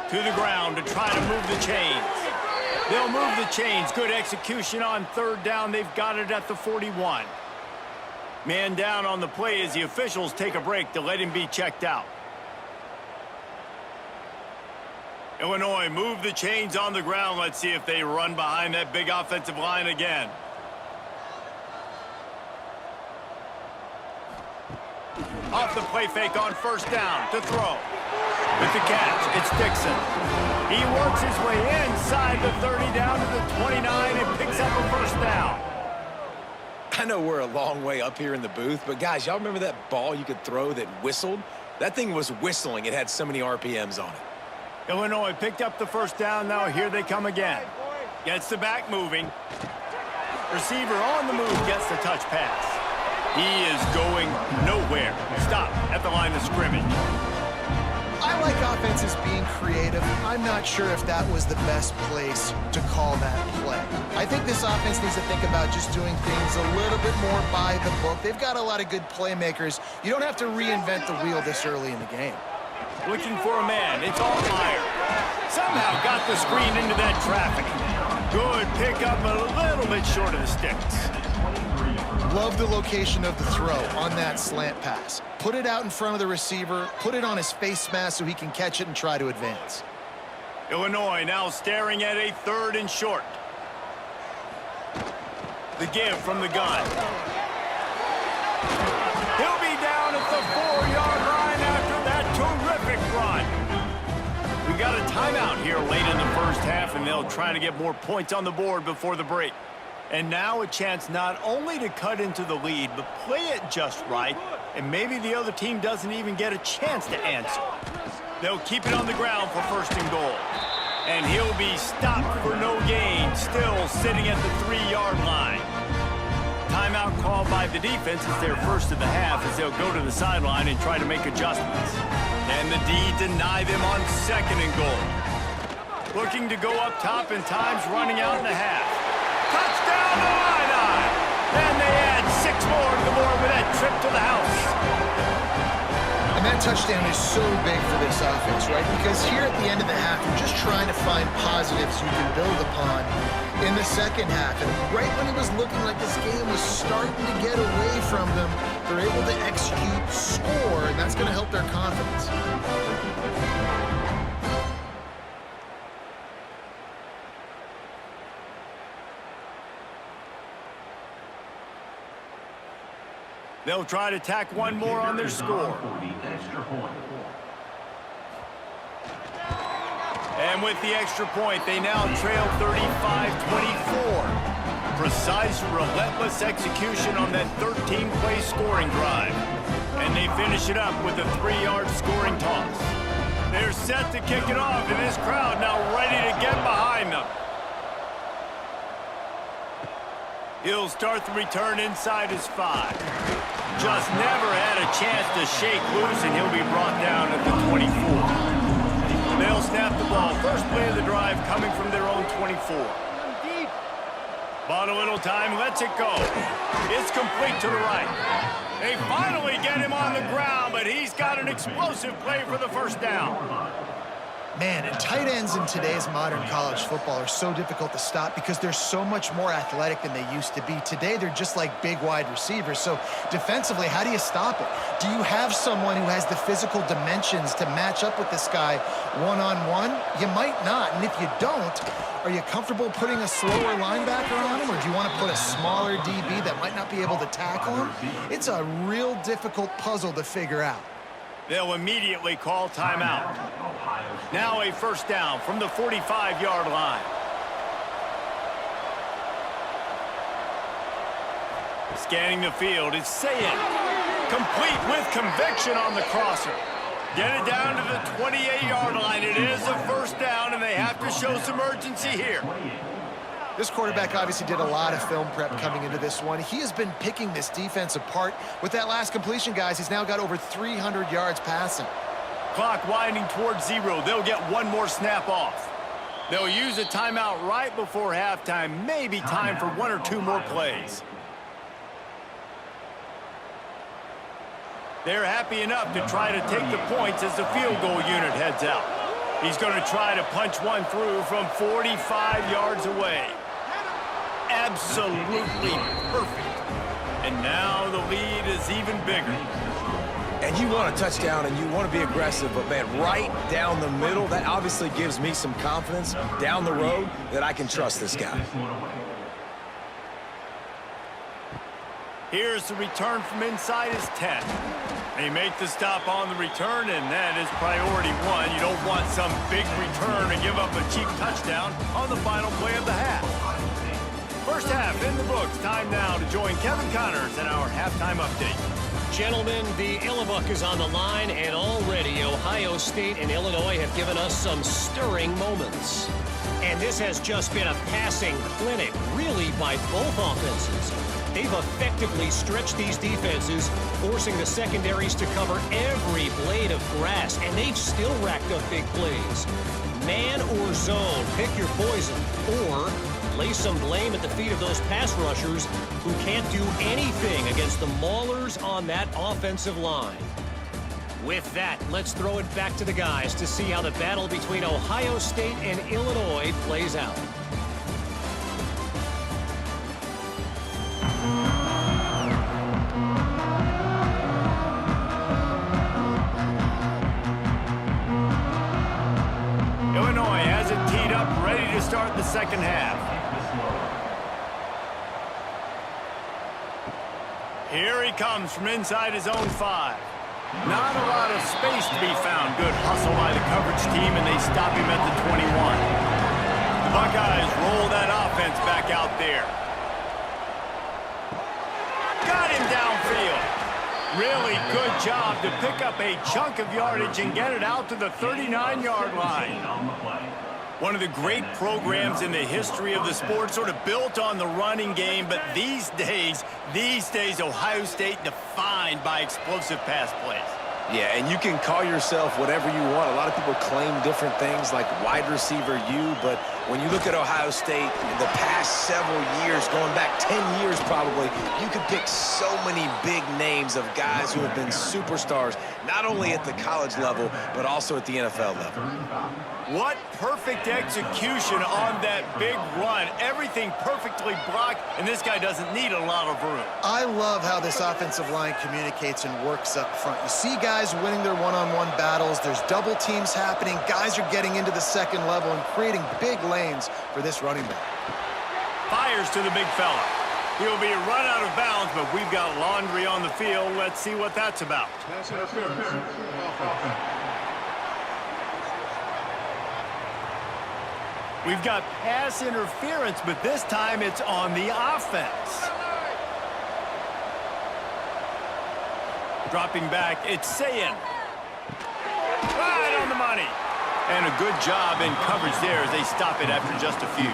To the ground to try to move the chains. They'll move the chains. Good execution on 3rd down. They've got it at the 41. Man down on the play as the officials take a break to let him be checked out. Illinois move the chains on the ground. Let's see if they run behind that big offensive line again. Off the play fake on 1st down to throw. With the catch, it's Dixon. He works his way inside the 30 down to the 29 and picks up a 1st down. I know we're a long way up here in the booth, but guys, y'all remember that ball you could throw that whistled? That thing was whistling. It had so many RPMs on it. Illinois picked up the 1st down. Now here they come again. Gets the back moving. Receiver on the move, gets the touch pass. He is going nowhere. Stop at the line of scrimmage. I like offenses being creative. I'm not sure if that was the best place to call that play. I think this offense needs to think about just doing things a little bit more by the book. They've got a lot of good playmakers. You don't have to reinvent the wheel this early in the game. Looking for a man. It's all fire. Somehow got the screen into that traffic. Good pickup, a little bit short of the sticks. Love the location of the throw on that slant pass. Put it out in front of the receiver, put it on his face mask so he can catch it and try to advance. Illinois now staring at a 3rd and short. The give from the gun. He'll be down at the 4-yard line after that terrific run. We got a timeout here late in the 1st half, and they'll try to get more points on the board before the break. And now a chance not only to cut into the lead, but play it just right, and maybe the other team doesn't even get a chance to answer. They'll keep it on the ground for 1st and goal. And he'll be stopped for no gain, still sitting at the 3-yard line. Timeout called by the defense. It's their 1st of the half as they'll go to the sideline and try to make adjustments. And the D deny them on 2nd and goal. Looking to go up top, and time's running out in the half. Touchdown Illini! And they add 6 more to the board with that trip to the house. And that touchdown is so big for this offense, right? Because here at the end of the half, you're just trying to find positives you can build upon in the 2nd half. And right when it was looking like this game was starting to get away from them, they're able to execute, score, and that's going to help their confidence. They'll try to tack one more on their score. And with the extra point, they now trail 35-24. Precise, relentless execution on that 13-play scoring drive. And they finish it up with a 3-yard scoring toss. They're set to kick it off, and this crowd now ready to get behind them. He'll start the return inside his 5. Just never had a chance to shake loose, and he'll be brought down at the 24. They'll snap the ball. First play of the drive coming from their own 24. Bought a little time, lets it go. It's complete to the right. They finally get him on the ground, but he's got an explosive play for the first down. Man, and tight ends in today's modern college football are so difficult to stop because they're so much more athletic than they used to be. Today, they're just like big wide receivers. So defensively, how do you stop it? Do you have someone who has the physical dimensions to match up with this guy one-on-one? You might not, and if you don't, are you comfortable putting a slower linebacker on him, or do you want to put a smaller DB that might not be able to tackle him? It's a real difficult puzzle to figure out. They'll immediately call timeout. Now a first down from the 45-yard line. Scanning the field, it's Sayin. Complete with conviction on the crosser. Get it down to the 28-yard line. It is a first down, and they have to show some urgency here. This quarterback obviously did a lot of film prep coming into this one. He has been picking this defense apart. With that last completion, guys, he's now got over 300 yards passing. Clock winding towards 0. They'll get one more snap off. They'll use a timeout right before halftime. Maybe time for 1 or 2 more plays. They're happy enough to try to take the points as the field goal unit heads out. He's going to try to punch one through from 45 yards away. Absolutely perfect. And now the lead is even bigger. And you want a touchdown and you want to be aggressive, but man, right down the middle, that obviously gives me some confidence down the road that I can trust this guy. Here's the return from inside his 10. They make the stop on the return, and that is priority 1. You don't want some big return to give up a cheap touchdown on the final play of the half. First half in the books. Time now to join Kevin Connors in our halftime update. Gentlemen, the Illinois is on the line, and already Ohio State and Illinois have given us some stirring moments. And this has just been a passing clinic, really, by both offenses. They've effectively stretched these defenses, forcing the secondaries to cover every blade of grass, and they've still racked up big plays. Man or zone, pick your poison, or lay some blame at the feet of those pass rushers who can't do anything against the maulers on that offensive line. With that, let's throw it back to the guys to see how the battle between Ohio State and Illinois plays out. Illinois has it teed up, ready to start the second half. Here he comes from inside his own 5. Not a lot of space to be found. Good hustle by the coverage team, and they stop him at the 21. The Buckeyes roll that offense back out there. Got him downfield. Really good job to pick up a chunk of yardage and get it out to the 39-yard line. One of the great programs in the history of the sport, sort of built on the running game, but these days, Ohio State defined by explosive pass plays. Yeah, and you can call yourself whatever you want. A lot of people claim different things like wide receiver U, but when you look at Ohio State, in the past several years, going back 10 years probably, you could pick so many big names of guys who have been superstars, not only at the college level, but also at the NFL level. What perfect execution on that big run. Everything perfectly blocked, and this guy doesn't need a lot of room. I love how this offensive line communicates and works up front. You see guys winning their one-on-one battles. There's double teams happening. Guys are getting into the second level and creating big lanes for this running back. Fires to the big fella. He'll be run out of bounds, but we've got laundry on the field. Let's see what that's about. We've got pass interference, but this time it's on the offense. Dropping back, it's Sayin. Right on the money. And a good job in coverage there as they stop it after just a few.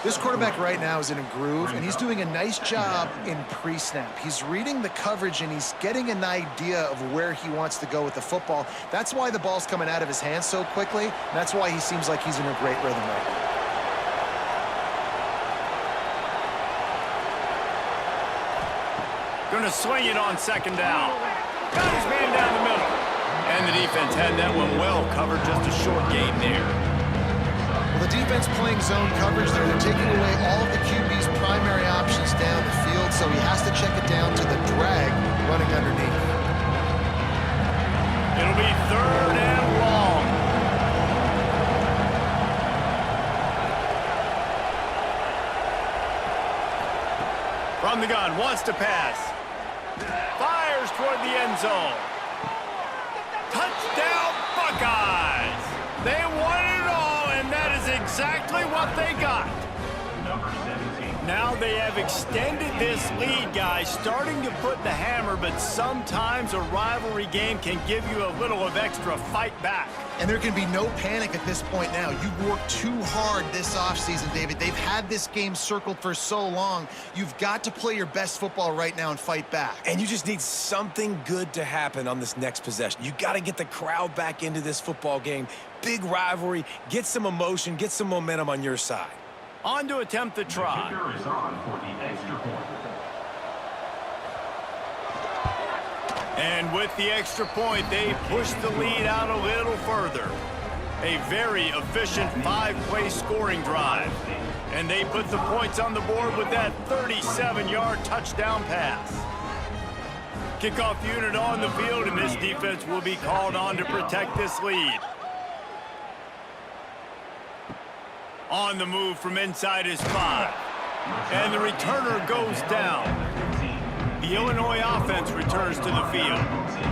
This quarterback right now is in a groove, and he's doing a nice job in pre-snap. He's reading the coverage, and he's getting an idea of where he wants to go with the football. That's why the ball's coming out of his hands so quickly. That's why he seems like he's in a great rhythm right now. Gonna swing it on second down. Got his man down the middle. And the defense had that one well covered, just a short gain there. Well, the defense playing zone coverage there. They're taking away all of the QB's primary options down the field, so he has to check it down to the drag running underneath. It'll be 3rd and long. From the gun, wants to pass. Fires toward the end zone. Touchdown, Buckeyes! They won it all, and that is exactly what they got. Number 17. Now they have extended this lead, guys, starting to put the hammer, but sometimes a rivalry game can give you a little of extra fight back. And there can be no panic at this point now. You've worked too hard this offseason, David. They've had this game circled for so long. You've got to play your best football right now and fight back. And you just need something good to happen on this next possession. You got to get the crowd back into this football game. Big rivalry, get some emotion, get some momentum on your side. On to attempt the try. The kicker is on for the extra point. And with the extra point, they push the lead out a little further. A very efficient 5-play scoring drive. And they put the points on the board with that 37-yard touchdown pass. Kickoff unit on the field, and this defense will be called on to protect this lead. On the move from inside his 5. And the returner goes down. The Illinois offense returns to the field.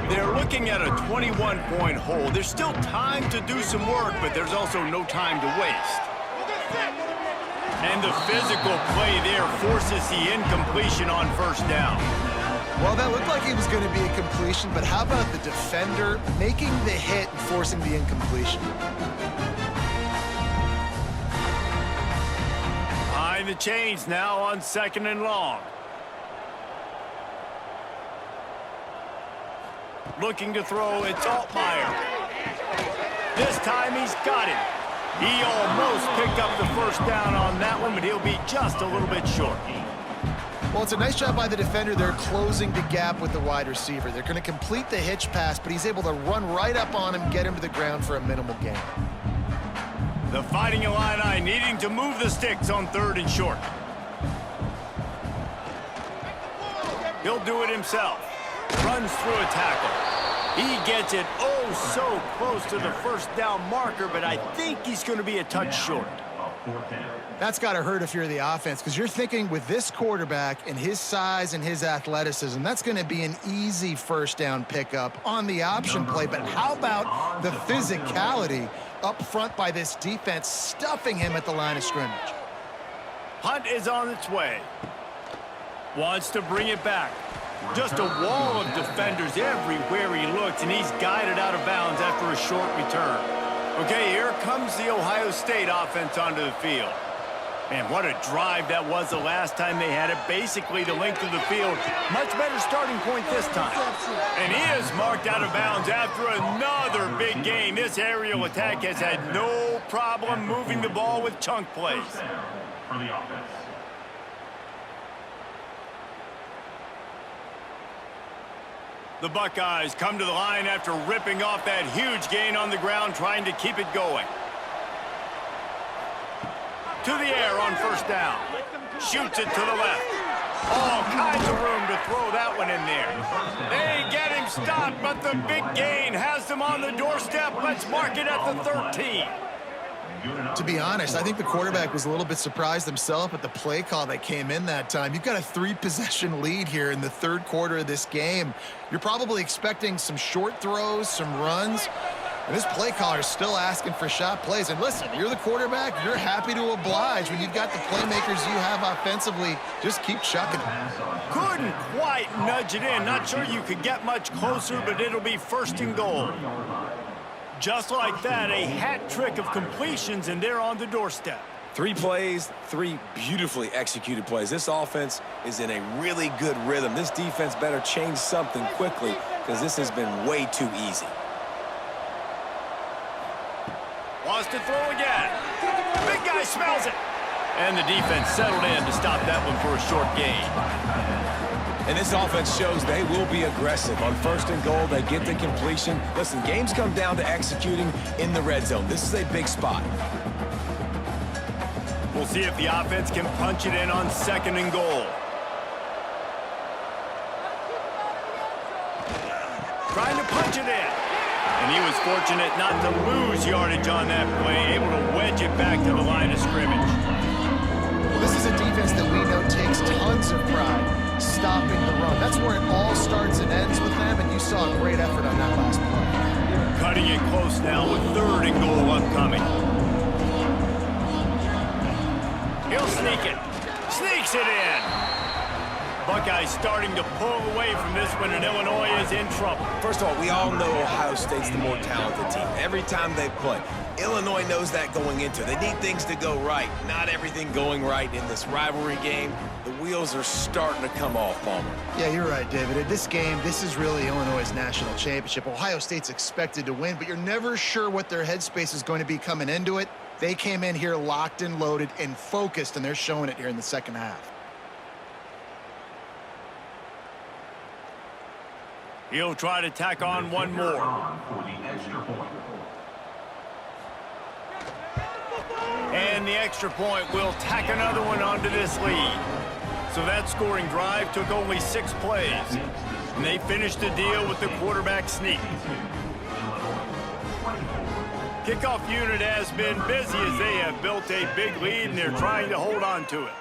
They're looking at a 21-point hole. There's still time to do some work, but there's also no time to waste. And the physical play there forces the incompletion on first down. Well, that looked like it was going to be a completion, but how about the defender making the hit and forcing the incompletion? Behind the chains now on 2nd and long. Looking to throw, it's Altmaier. This time he's got it. He almost picked up the first down on that one, but he'll be just a little bit short. Well, it's a nice job by the defender. They're closing the gap with the wide receiver. They're going to complete the hitch pass, but he's able to run right up on him, get him to the ground for a minimal gain. The Fighting Illini needing to move the sticks on 3rd and short. He'll do it himself. Runs through a tackle. He gets it oh so close to the first down marker, but I think he's going to be a touch short. That's got to hurt if you're the offense, because you're thinking with this quarterback and his size and his athleticism, that's going to be an easy first down pickup on the option play. But how about the physicality up front by this defense, stuffing him at the line of scrimmage? Hunt is on its way. Wants to bring it back. Just a wall of defenders everywhere he looks, and he's guided out of bounds after a short return. Okay, here comes the Ohio State offense onto the field. Man, what a drive that was the last time they had it. Basically the length of the field. Much better starting point this time. And he is marked out of bounds after another big gain. This aerial attack has had no problem moving the ball with chunk plays. For the offense. The Buckeyes come to the line after ripping off that huge gain on the ground, trying to keep it going. To the air on first down. Shoots it to the left. All kinds of room to throw that one in there. They get him stopped, but the big gain has them on the doorstep. Let's mark it at the 13. To be honest, I think the quarterback was a little bit surprised himself at the play call that came in that time. You've got a 3-possession lead here in the 3rd quarter of this game. You're probably expecting some short throws, some runs. And this play caller is still asking for shot plays. And listen, you're the quarterback. You're happy to oblige. When you've got the playmakers you have offensively, just keep chucking them. Couldn't quite nudge it in. Not sure you could get much closer, but it'll be 1st and goal. Just like that, a hat trick of completions, and they're on the doorstep. 3 plays, 3 beautifully executed plays. This offense is in a really good rhythm. This defense better change something quickly, because this has been way too easy. Wants to throw again. Big guy smells it. And the defense settled in to stop that one for a short gain. And this offense shows they will be aggressive. On 1st and goal, they get the completion. Listen, games come down to executing in the red zone. This is a big spot. We'll see if the offense can punch it in on 2nd and goal. Trying to punch it in. And he was fortunate not to lose yardage on that play, able to wedge it back to the line of scrimmage. Well, this is a defense that we know takes tons of pride stopping the run. That's where it all starts and ends with them, and you saw a great effort on that last play. Cutting it close now with 3rd and goal upcoming. He'll sneak it. Sneaks it in. Buckeyes starting to pull away from this one, and Illinois is in trouble. First of all, we all know Ohio State's the more talented team. Every time they play, Illinois knows that going into it. They need things to go right. Not everything going right in this rivalry game. The wheels are starting to come off, Palmer. Yeah, you're right, David. This game, this is really Illinois' national championship. Ohio State's expected to win, but you're never sure what their headspace is going to be coming into it. They came in here locked and loaded and focused, and they're showing it here in the 2nd half. He'll try to tack on one more. For the extra point. And the extra point will tack another one onto this lead. So that scoring drive took only 6 plays. And they finished the deal with the quarterback sneak. Kickoff unit has been busy as they have built a big lead and they're trying to hold on to it.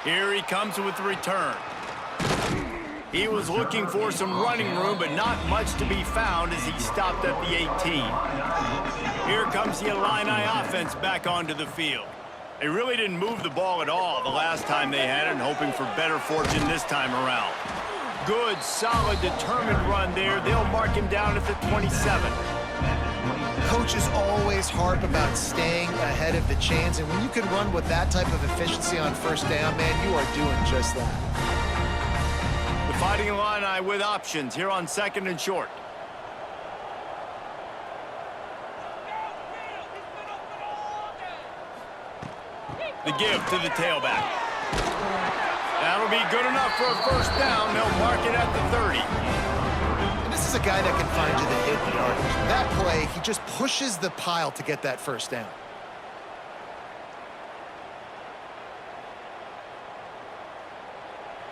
Here he comes with the return. He was looking for some running room, but not much to be found as he stopped at the 18. Here comes the Illini offense back onto the field. They really didn't move the ball at all the last time they had it, and hoping for better fortune this time around. Good, solid, determined run there. They'll mark him down at the 27. Coaches always harp about staying ahead of the chains, and when you can run with that type of efficiency on 1st down, man, you are doing just that. The Fighting Illini with options here on 2nd and short. The give to the tailback. That'll be good enough for a 1st down. They'll mark it at the 30. And this is a guy that can find you the hidden yardage. That play, he just pushes the pile to get that 1st down.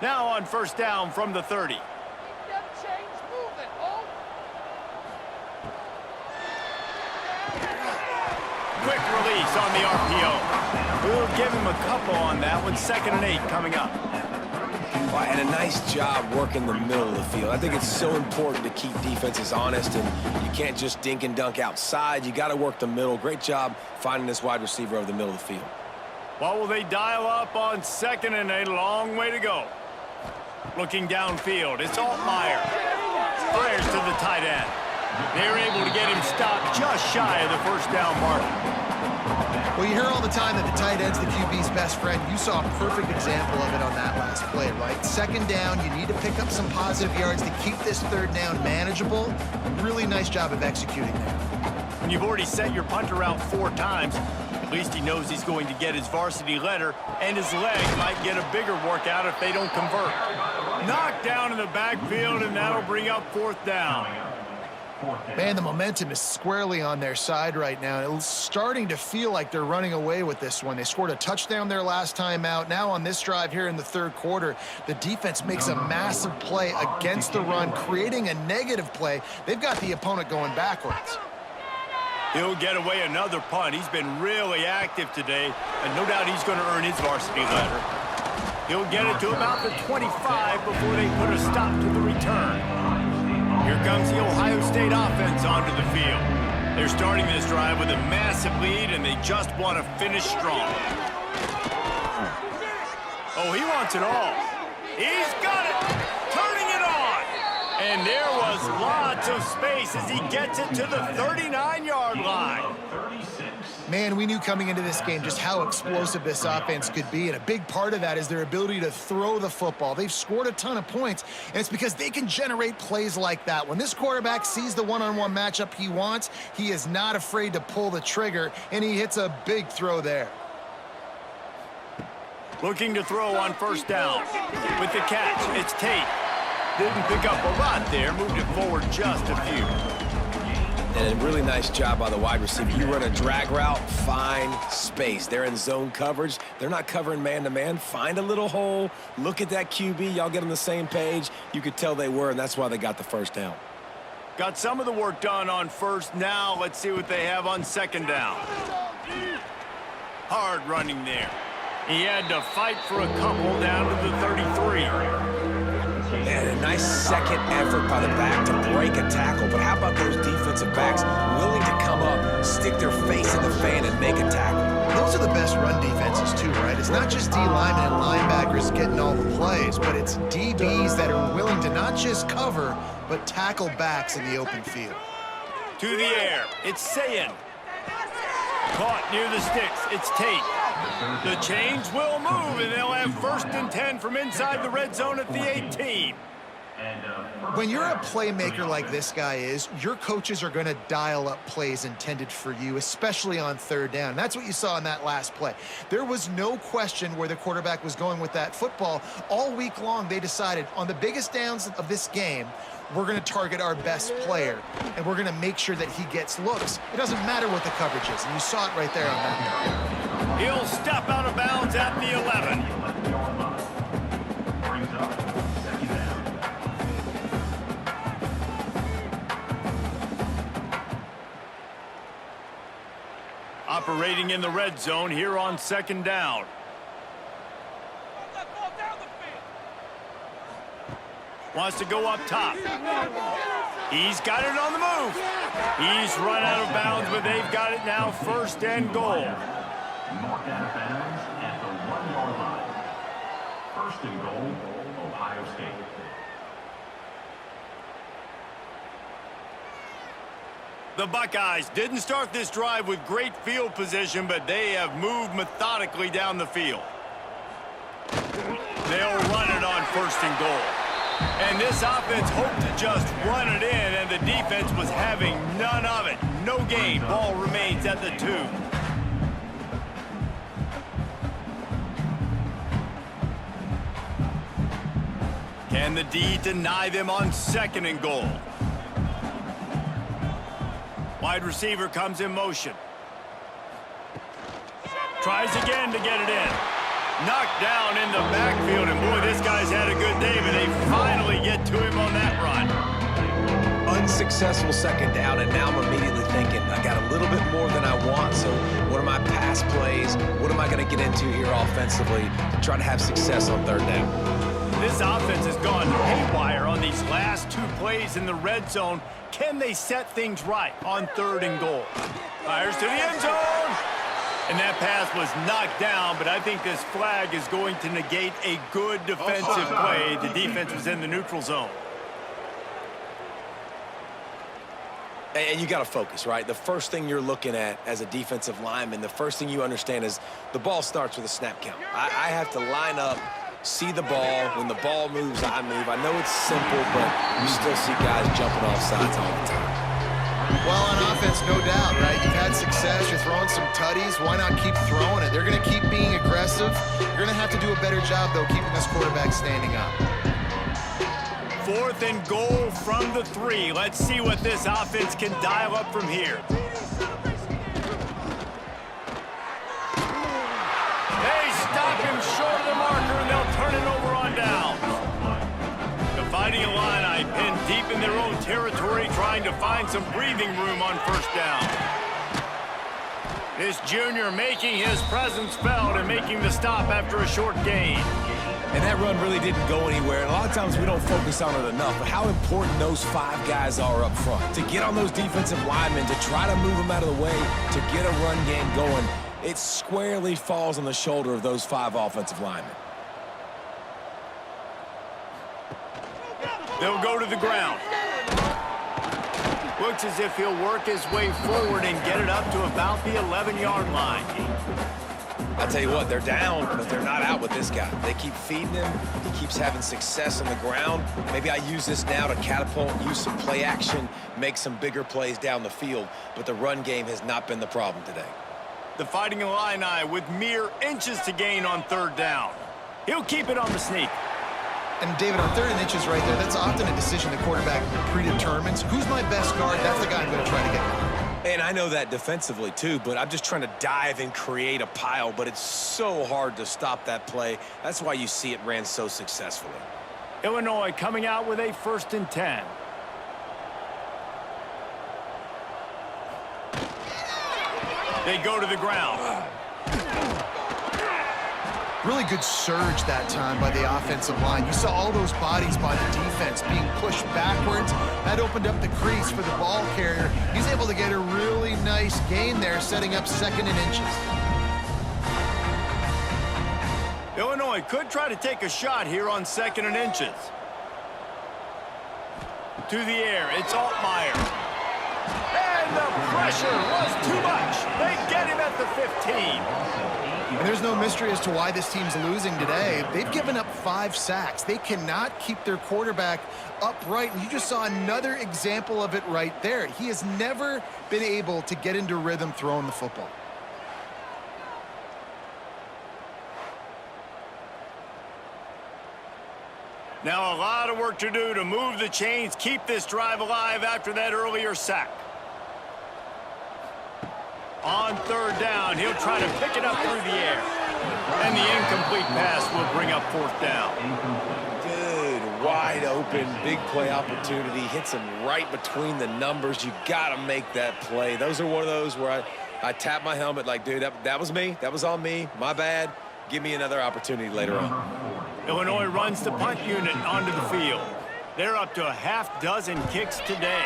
Now on 1st down from the 30. Quick release on the RPO. We'll give him a couple on that one. 2nd and 8 coming up. Well, and a nice job working the middle of the field. I think it's so important to keep defenses honest, and you can't just dink and dunk outside. You got to work the middle. Great job finding this wide receiver over the middle of the field. What will they dial up on 2nd and 8? Long way to go. Looking downfield, it's Altmaier. Fires to the tight end. They're able to get him stopped just shy of the 1st down mark. Well, you hear all the time that the tight end's the QB's best friend. You saw a perfect example of it on that last play, right? 2nd down, you need to pick up some positive yards to keep this 3rd down manageable. Really nice job of executing there. When you've already set your punter out 4 times, at least he knows he's going to get his varsity letter, and his leg might get a bigger workout if they don't convert. Knocked down in the backfield, and that'll bring up 4th down. Man, the momentum is squarely on their side right now. It's starting to feel like they're running away with this one. They scored a touchdown their last time out. Now on this drive here in the 3rd quarter, the defense makes a massive play against the run, creating a negative play. They've got the opponent going backwards. He'll get away another punt. He's been really active today, and no doubt he's going to earn his varsity letter. He'll get it to about the 25 before they put a stop to the return. Here comes the Ohio State offense onto the field. They're starting this drive with a massive lead, and they just want to finish strong. Oh, he wants it all. He's got it! Turning it on! And there was lots of space as he gets it to the 39-yard line. Man, we knew coming into this game just how explosive this offense could be, and a big part of that is their ability to throw the football. They've scored a ton of points, and it's because they can generate plays like that. When this quarterback sees the one-on-one matchup he wants, he is not afraid to pull the trigger, and he hits a big throw there. Looking to throw on first down. With the catch, it's Tate. Didn't pick up a lot there, moved it forward just a few. And a really nice job by the wide receiver. You run a drag route, find space. They're in zone coverage. They're not covering man-to-man. Find a little hole. Look at that QB. Y'all get on the same page. You could tell they were, and that's why they got the first down. Got some of the work done on first. Now let's see what they have on second down. Hard running there. He had to fight for a couple down to the 33. And a nice second effort by the back to break a tackle. But how about those defensive backs willing to come up, stick their face in the fan, and make a tackle? Those are the best run defenses too, right? It's not just D linemen and linebackers getting all the plays, but it's DBs that are willing to not just cover, but tackle backs in the open field. To the air, it's Sayin. Caught near the sticks, it's Tate. The chains will move, and they'll have 1st and 10 from inside the red zone at the 18. When you're a playmaker like this guy is, your coaches are going to dial up plays intended for you, especially on third down. That's what you saw in that last play. There was no question where the quarterback was going with that football. All week long, they decided on the biggest downs of this game, we're going to target our best player, and we're going to make sure that he gets looks. It doesn't matter what the coverage is, and you saw it right there on that. He'll step out of bounds at the 11. Brings up second down. Operating in the red zone here on second down. Wants to go up top. He's got it on the move. He's run out of bounds, but they've got it now 1st and goal. Marked out of bounds at the 1-yard line. 1st and goal, Ohio State. The Buckeyes didn't start this drive with great field position, but they have moved methodically down the field. They'll run it on 1st and goal. And this offense hoped to just run it in, and the defense was having none of it. No gain. Ball remains at the 2. Can the D deny them on 2nd and goal? Wide receiver comes in motion. Tries again to get it in. Knocked down in the backfield, and boy, this guy's had a good day, but they finally get to him on that run. Unsuccessful second down, and now I'm immediately thinking, I got a little bit more than I want, so what are my pass plays? What am I going to get into here offensively to try to have success on third down? This offense has gone haywire on these last 2 plays in the red zone. Can they set things right on 3rd and goal? Fires to the end zone. And that pass was knocked down, but I think this flag is going to negate a good defensive play. The defense was in the neutral zone. And you got to focus, right? The first thing you're looking at as a defensive lineman, the first thing you understand is the ball starts with a snap count. I have to line up, see the ball. When the ball moves, I move. I know it's simple, but you still see guys jumping off sides all the time. Well, on offense, no doubt, right? You've had success. You're throwing some tutties. Why not keep throwing it? They're going to keep being aggressive. You're going to have to do a better job, though, keeping this quarterback standing up. 4th and goal from the 3. Let's see what this offense can dial up from here. They stop him short of the marker, and they'll turn it over on down. The Fighting Illini pinned deep in their own territory, trying to find some breathing room on 1st down. This junior making his presence felt and making the stop after a short gain. And that run really didn't go anywhere. And a lot of times we don't focus on it enough, but how important those 5 guys are up front. To get on those defensive linemen, to try to move them out of the way, to get a run game going, it squarely falls on the shoulder of those 5 offensive linemen. They'll go to the ground. Looks as if he'll work his way forward and get it up to about the 11-yard line. I tell you what, they're down, but they're not out with this guy. They keep feeding him. He keeps having success on the ground. Maybe I use this now to catapult, use some play action, make some bigger plays down the field, but the run game has not been the problem today. The Fighting Illini with mere inches to gain on third down. He'll keep it on the sneak. And David, on 3rd and inches right there, that's often a decision the quarterback predetermines. Who's my best guard? That's the guy I'm going to try to get. And I know that defensively too, but I'm just trying to dive and create a pile, but it's so hard to stop that play. That's why you see it ran so successfully. Illinois coming out with a 1st and 10. They go to the ground. Really good surge that time by the offensive line. You saw all those bodies by the defense being pushed backwards. That opened up the crease for the ball carrier. He's able to get a really nice gain there, setting up 2nd and inches. Illinois could try to take a shot here on 2nd and inches. To the air, it's Altmaier. And the pressure was too much. They get him at the 15. And there's no mystery as to why this team's losing today. They've given up 5 sacks. They cannot keep their quarterback upright. And you just saw another example of it right there. He has never been able to get into rhythm throwing the football. Now a lot of work to do to move the chains, keep this drive alive after that earlier sack. On 3rd down, he'll try to pick it up through the air. And the incomplete pass will bring up 4th down. Good, wide open, big play opportunity. Hits him right between the numbers. You got to make that play. Those are one of those where I tap my helmet like, dude, that was me. That was on me. My bad. Give me another opportunity later on. Illinois runs the punt unit onto the field. They're up to a half-dozen kicks today.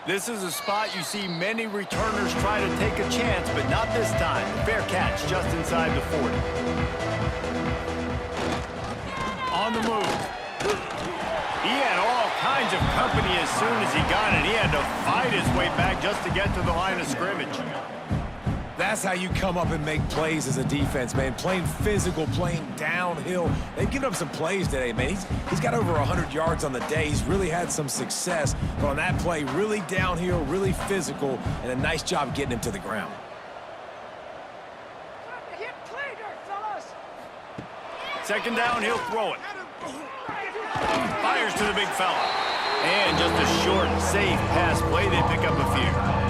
This is a spot you see many returners try to take a chance, but not this time. Fair catch just inside the 40. On the move. He had all kinds of company as soon as he got it. He had to fight his way back just to get to the line of scrimmage. That's how you come up and make plays as a defense, man. Playing physical, playing downhill. They've given up some plays today, man. He's got over 100 yards on the day. He's really had some success. But on that play, really downhill, really physical, and a nice job getting him to the ground. Second down, he'll throw it. Fires to the big fella. And just a short, safe pass play. They pick up a few.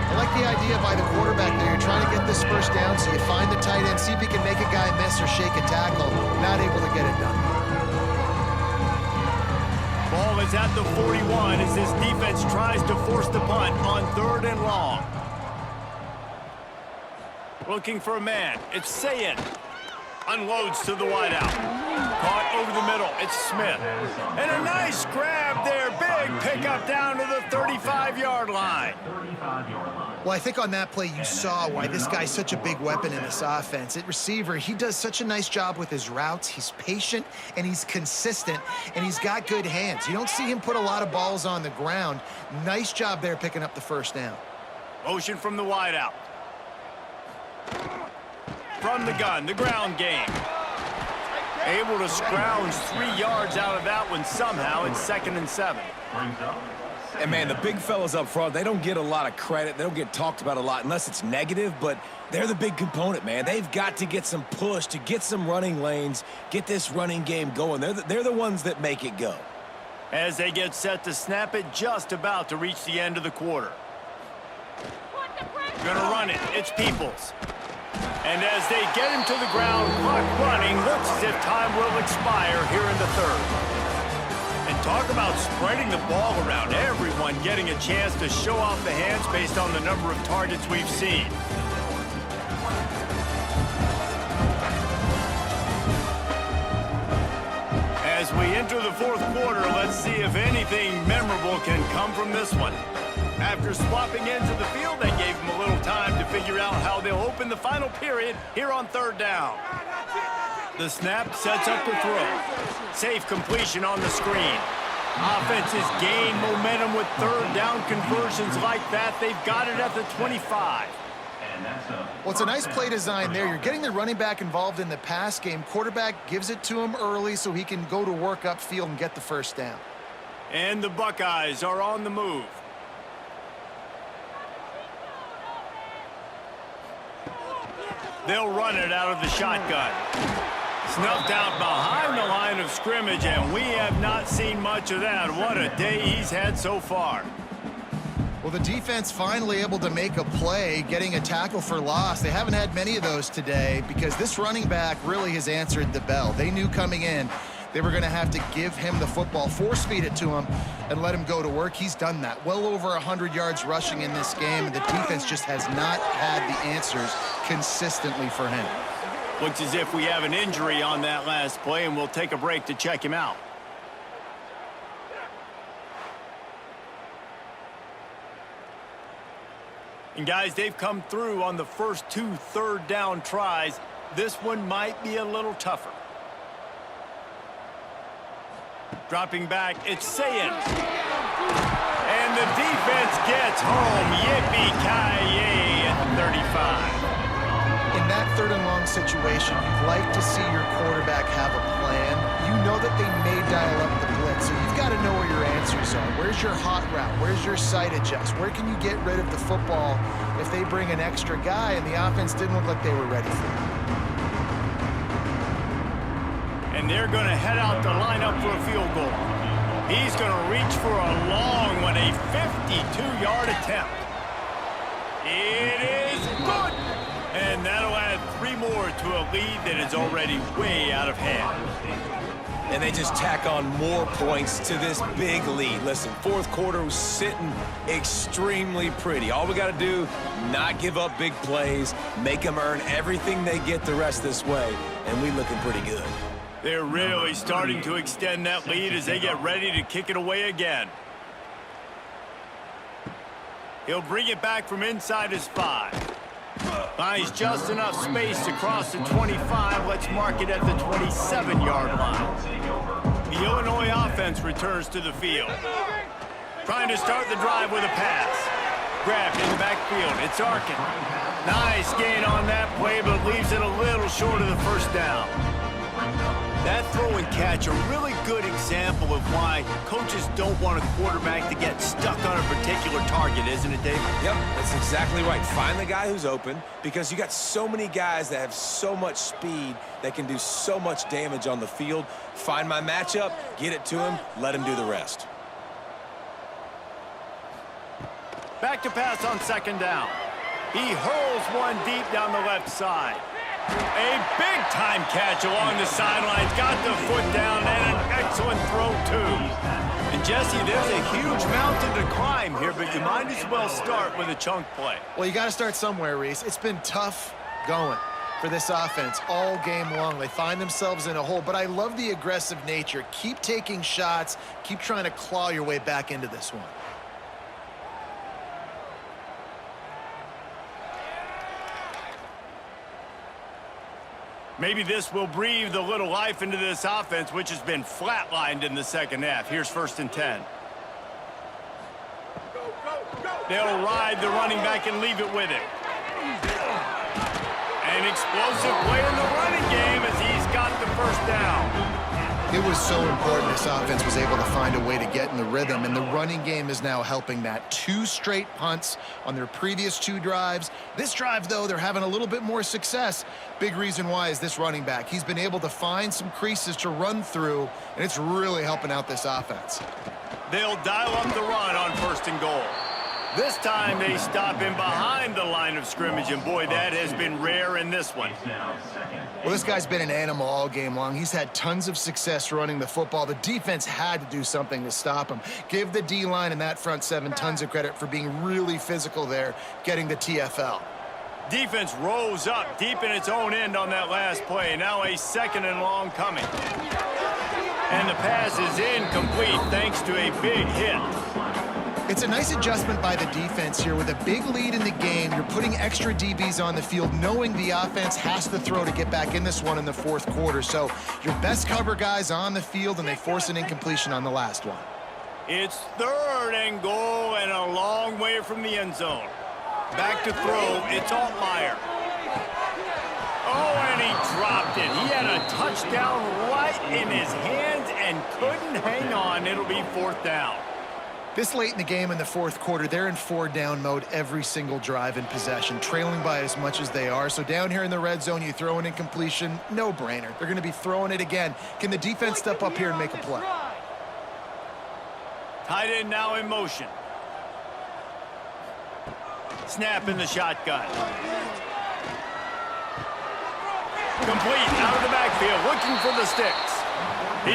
I like the idea by the quarterback there. You're trying to get this 1st down, so you find the tight end, see if he can make a guy miss or shake a tackle. Not able to get it done. Ball is at the 41 as this defense tries to force the punt on 3rd and long. Looking for a man. It's Sayin. Unloads to the wideout. Caught over the middle. It's Smith. And a nice grab there. Big pickup down to the 35-yard line. Well, I think on that play you saw why this guy's such a big weapon in this offense. At receiver, he does such a nice job with his routes. He's patient, and he's consistent, and he's got good hands. You don't see him put a lot of balls on the ground. Nice job there picking up the 1st down. Motion from the wideout. From the gun, the ground game. Able to scrounge 3 yards out of that one somehow. It's 2nd and 7. And, man, the big fellas up front, they don't get a lot of credit. They don't get talked about a lot unless it's negative, but they're the big component, man. They've got to get some push, to get some running lanes, get this running game going. They're the ones that make it go. As they get set to snap it, just about to reach the end of the quarter. Gonna run it. It's Peoples. And as they get him to the ground, clock running, looks as if time will expire here in the 3rd. And talk about spreading the ball around. Everyone getting a chance to show off the hands based on the number of targets we've seen. As we enter the 4th quarter, let's see if anything memorable can come from this one. After swapping into the field, they gave him a little time to figure out how they'll open the final period here on 3rd down. The snap sets up the throw. Safe completion on the screen. Offenses gain momentum with 3rd down conversions like that. They've got it at the 25. Well, it's a nice play design there. You're getting the running back involved in the pass game. Quarterback gives it to him early so he can go to work upfield and get the 1st down. And the Buckeyes are on the move. They'll run it out of the shotgun. Snuffed out behind the line of scrimmage, and we have not seen much of that. What a day he's had so far. Well, the defense finally able to make a play, getting a tackle for loss. They haven't had many of those today because this running back really has answered the bell. They knew coming in they were going to have to give him the football, force-feed it to him, and let him go to work. He's done that. Well over 100 yards rushing in this game, and the defense just has not had the answers consistently for him. Looks as if we have an injury on that last play, and we'll take a break to check him out. And guys, they've come through on the first 2 third-down tries. This one might be a little tougher. Dropping back, it's Sayin. And the defense gets home. Yippee-ki-yay at the 35. In that third and long situation, you'd like to see your quarterback have a plan. You know that they may dial up the blitz, so you've got to know where your answers are. Where's your hot route? Where's your sight adjust? Where can you get rid of the football if they bring an extra guy and the offense didn't look like they were ready for it? And they're going to head out to line up for a field goal. He's going to reach for a long one, a 52-yard attempt. It is good. And that'll add 3 more to a lead that is already way out of hand. And they just tack on more points to this big lead. Listen, fourth quarter was sitting extremely pretty. All we got to do, not give up big plays, make them earn everything they get the rest this way, and we looking pretty good. They're really starting to extend that lead as they get ready to kick it away again. He'll bring it back from inside his 5. Finds just enough space to cross the 25. Let's mark it at the 27-yard line. The Illinois offense returns to the field. Trying to start the drive with a pass. Grabbed in the backfield. It's Arkin. Nice gain on that play, but leaves it a little short of the first down. That throw and catch, a really good example of why coaches don't want a quarterback to get stuck on a particular target, isn't it, Dave? Yep, that's exactly right. Find the guy who's open, because you got so many guys that have so much speed that can do so much damage on the field. Find my matchup, get it to him, let him do the rest. Back to pass on second down. He hurls one deep down the left side. A big-time catch along the sidelines. Got the foot down and an excellent throw, too. And, Jesse, there's a huge mountain to climb here, but you might as well start with a chunk play. Well, you got to start somewhere, Reese. It's been tough going for this offense all game long. They find themselves in a hole, but I love the aggressive nature. Keep taking shots. Keep trying to claw your way back into this one. Maybe this will breathe a little life into this offense, which has been flatlined in the second half. Here's 1st and 10. They'll ride the running back and leave it with him. An explosive play in the running game as he's got the first down. It was so important this offense was able to find a way to get in the rhythm, and the running game is now helping that. 2 straight punts on their previous 2 drives. This drive, though, they're having a little bit more success. Big reason why is this running back. He's been able to find some creases to run through, and it's really helping out this offense. They'll dial up the run on 1st and goal. This time they stop him behind the line of scrimmage, and boy, that has been rare in this one. Well, this guy's been an animal all game long. He's had tons of success running the football. The defense had to do something to stop him. Give the D-line and that front 7 tons of credit for being really physical there, getting the TFL. Defense rose up deep in its own end on that last play. Now a 2nd and long coming. And the pass is incomplete thanks to a big hit. It's a nice adjustment by the defense here. With a big lead in the game, you're putting extra DBs on the field, knowing the offense has to throw to get back in this one in the 4th quarter. So your best cover guys on the field, and they force an incompletion on the last one. It's 3rd and goal and a long way from the end zone. Back to throw, it's Altmaier. Oh, and he dropped it. He had a touchdown right in his hands and couldn't hang on. It'll be 4th down. This late in the game in the fourth quarter, they're in 4-down mode every single drive in possession, trailing by as much as they are. So down here in the red zone, you throw an incompletion, no-brainer. They're going to be throwing it again. Can the defense step up here and make a play? Tight end now in motion. Snap in the shotgun. Complete out of the backfield, looking for the sticks. He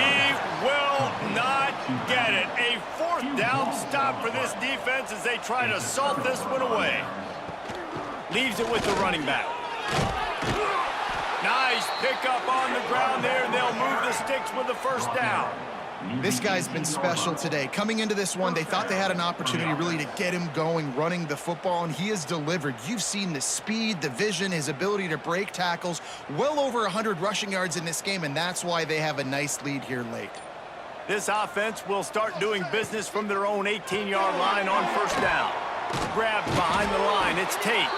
will not get it. A fourth down stop for this defense as they try to salt this one away. Leaves it with the running back. Nice pickup on the ground there, and they'll move the sticks with the first down. This guy's been special today. Coming into this one, they thought they had an opportunity really to get him going, running the football, and he has delivered. You've seen the speed, the vision, his ability to break tackles, well over 100 rushing yards in this game, and that's why they have a nice lead here late. This offense will start doing business from their own 18-yard line on first down. Grabbed behind the line, it's Tate.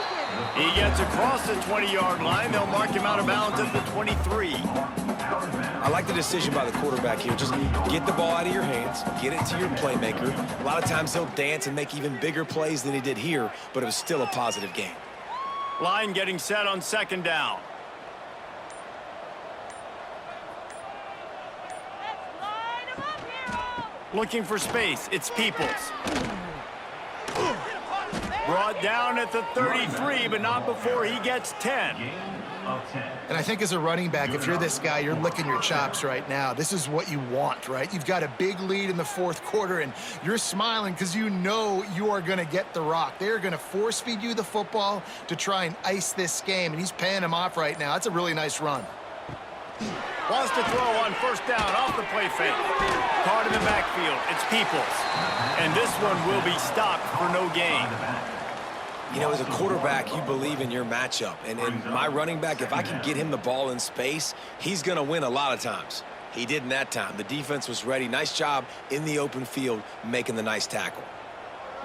He gets across the 20-yard line. They'll mark him out of bounds at the 23. I like the decision by the quarterback here. Just get the ball out of your hands, get it to your playmaker. A lot of times he'll dance and make even bigger plays than he did here, but it was still a positive game. Line getting set on second down. Let's line 'em up, hero! Looking for space. It's Peoples. Brought down at the 33, but not before he gets 10. And I think as a running back, if you're this guy, you're licking your chops right now. This is what you want, right? You've got a big lead in the fourth quarter, and you're smiling because you know you are going to get the rock. They're going to force-feed you the football to try and ice this game, and he's paying him off right now. That's a really nice run. Wants to throw on first down off the play fake. Caught in the backfield. It's Peoples. And this one will be stopped for no gain. You know, as a quarterback, you believe in your matchup. And my running back, if I can get him the ball in space, he's going to win a lot of times. He did in that time. The defense was ready. Nice job in the open field making the nice tackle.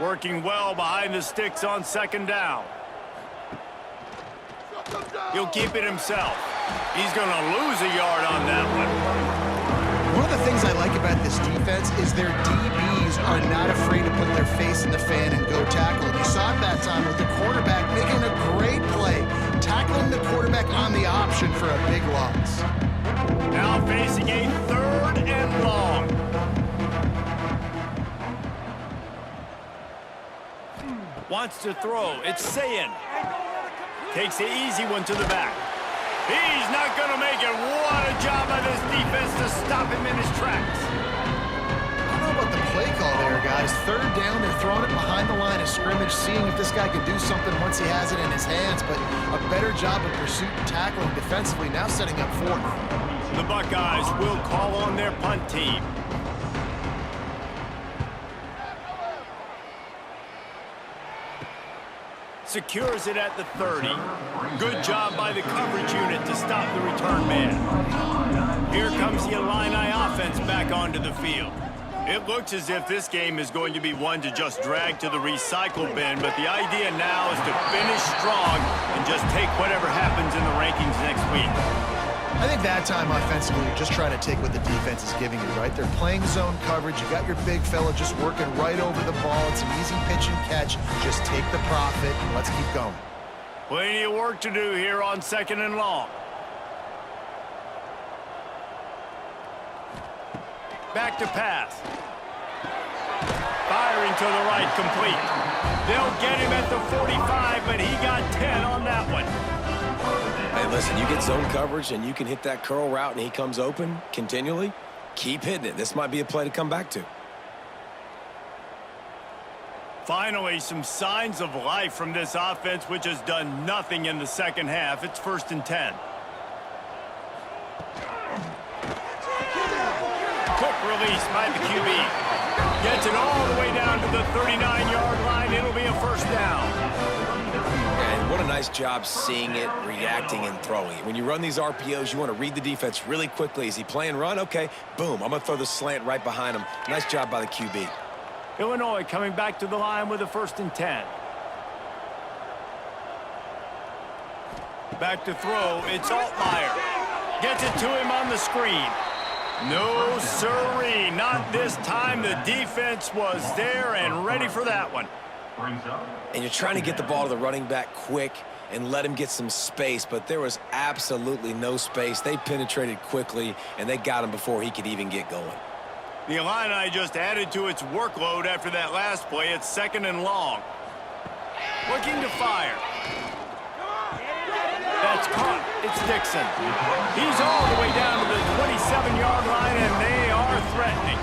Working well behind the sticks on second down. He'll keep it himself. He's going to lose a yard on that one. One of the things I like about this defense is their DBs are not afraid to put their face in the fan and go tackle. And you saw it that time with the quarterback making a great play, tackling the quarterback on the option for a big loss. Now facing a third and long. Wants to throw. It's Sayin. Takes the easy one to the back. He's not going to make it. What a job by this defense to stop him in his tracks. I don't know about the play call there, guys. Third down, they're throwing it behind the line of scrimmage, seeing if this guy can do something once he has it in his hands, but a better job of pursuit and tackling defensively, now setting up fourth. The Buckeyes will call on their punt team. Secures it at the 30. Good job by the coverage unit to stop the return man. Here comes the Illini offense back onto the field. It looks as if this game is going to be one to just drag to the recycle bin, but the idea now is to finish strong and just take whatever happens in the rankings next week. I think that time offensively, you're just trying to take what the defense is giving you, right? They're playing zone coverage. You got your big fella just working right over the ball. It's an easy pitch and catch. Just take the profit and let's keep going. Plenty of work to do here on second and long. Back to pass. Firing to the right, complete. They'll get him at the 45, but he got 10 on that one. Hey, listen, you get zone coverage and you can hit that curl route and he comes open continually, keep hitting it. This might be a play to come back to. Finally, some signs of life from this offense, which has done nothing in the second half. It's 1st and 10. Quick release by the QB. Gets it all the way down to the 39-yard line. It'll be a first down. And what a nice job seeing it, reacting, and throwing it. When you run these RPOs, you want to read the defense really quickly. Is he playing run? Okay, boom. I'm going to throw the slant right behind him. Nice job by the QB. Illinois coming back to the line with a 1st and 10. Back to throw. It's Altmaier. Gets it to him on the screen. No, sirree. Not this time. The defense was there and ready for that one. And you're trying to get the ball to the running back quick and let him get some space, but there was absolutely no space. They penetrated quickly, and they got him before he could even get going. The Illini just added to its workload after that last play. It's 2nd and long. Looking to fire. That's caught. It's Dixon. He's all the way down to the 27-yard line, and they are threatening.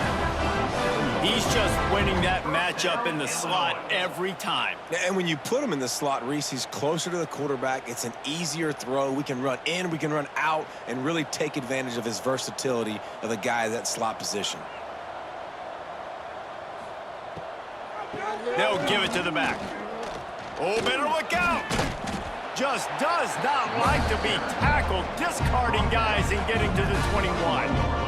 He's just winning that matchup in the slot every time. And when you put him in the slot, Reese, he's closer to the quarterback. It's an easier throw. We can run in, we can run out, and really take advantage of his versatility of the guy at that slot position. They'll give it to the back. Oh, better look out. Just does not like to be tackled, discarding guys and getting to the 21.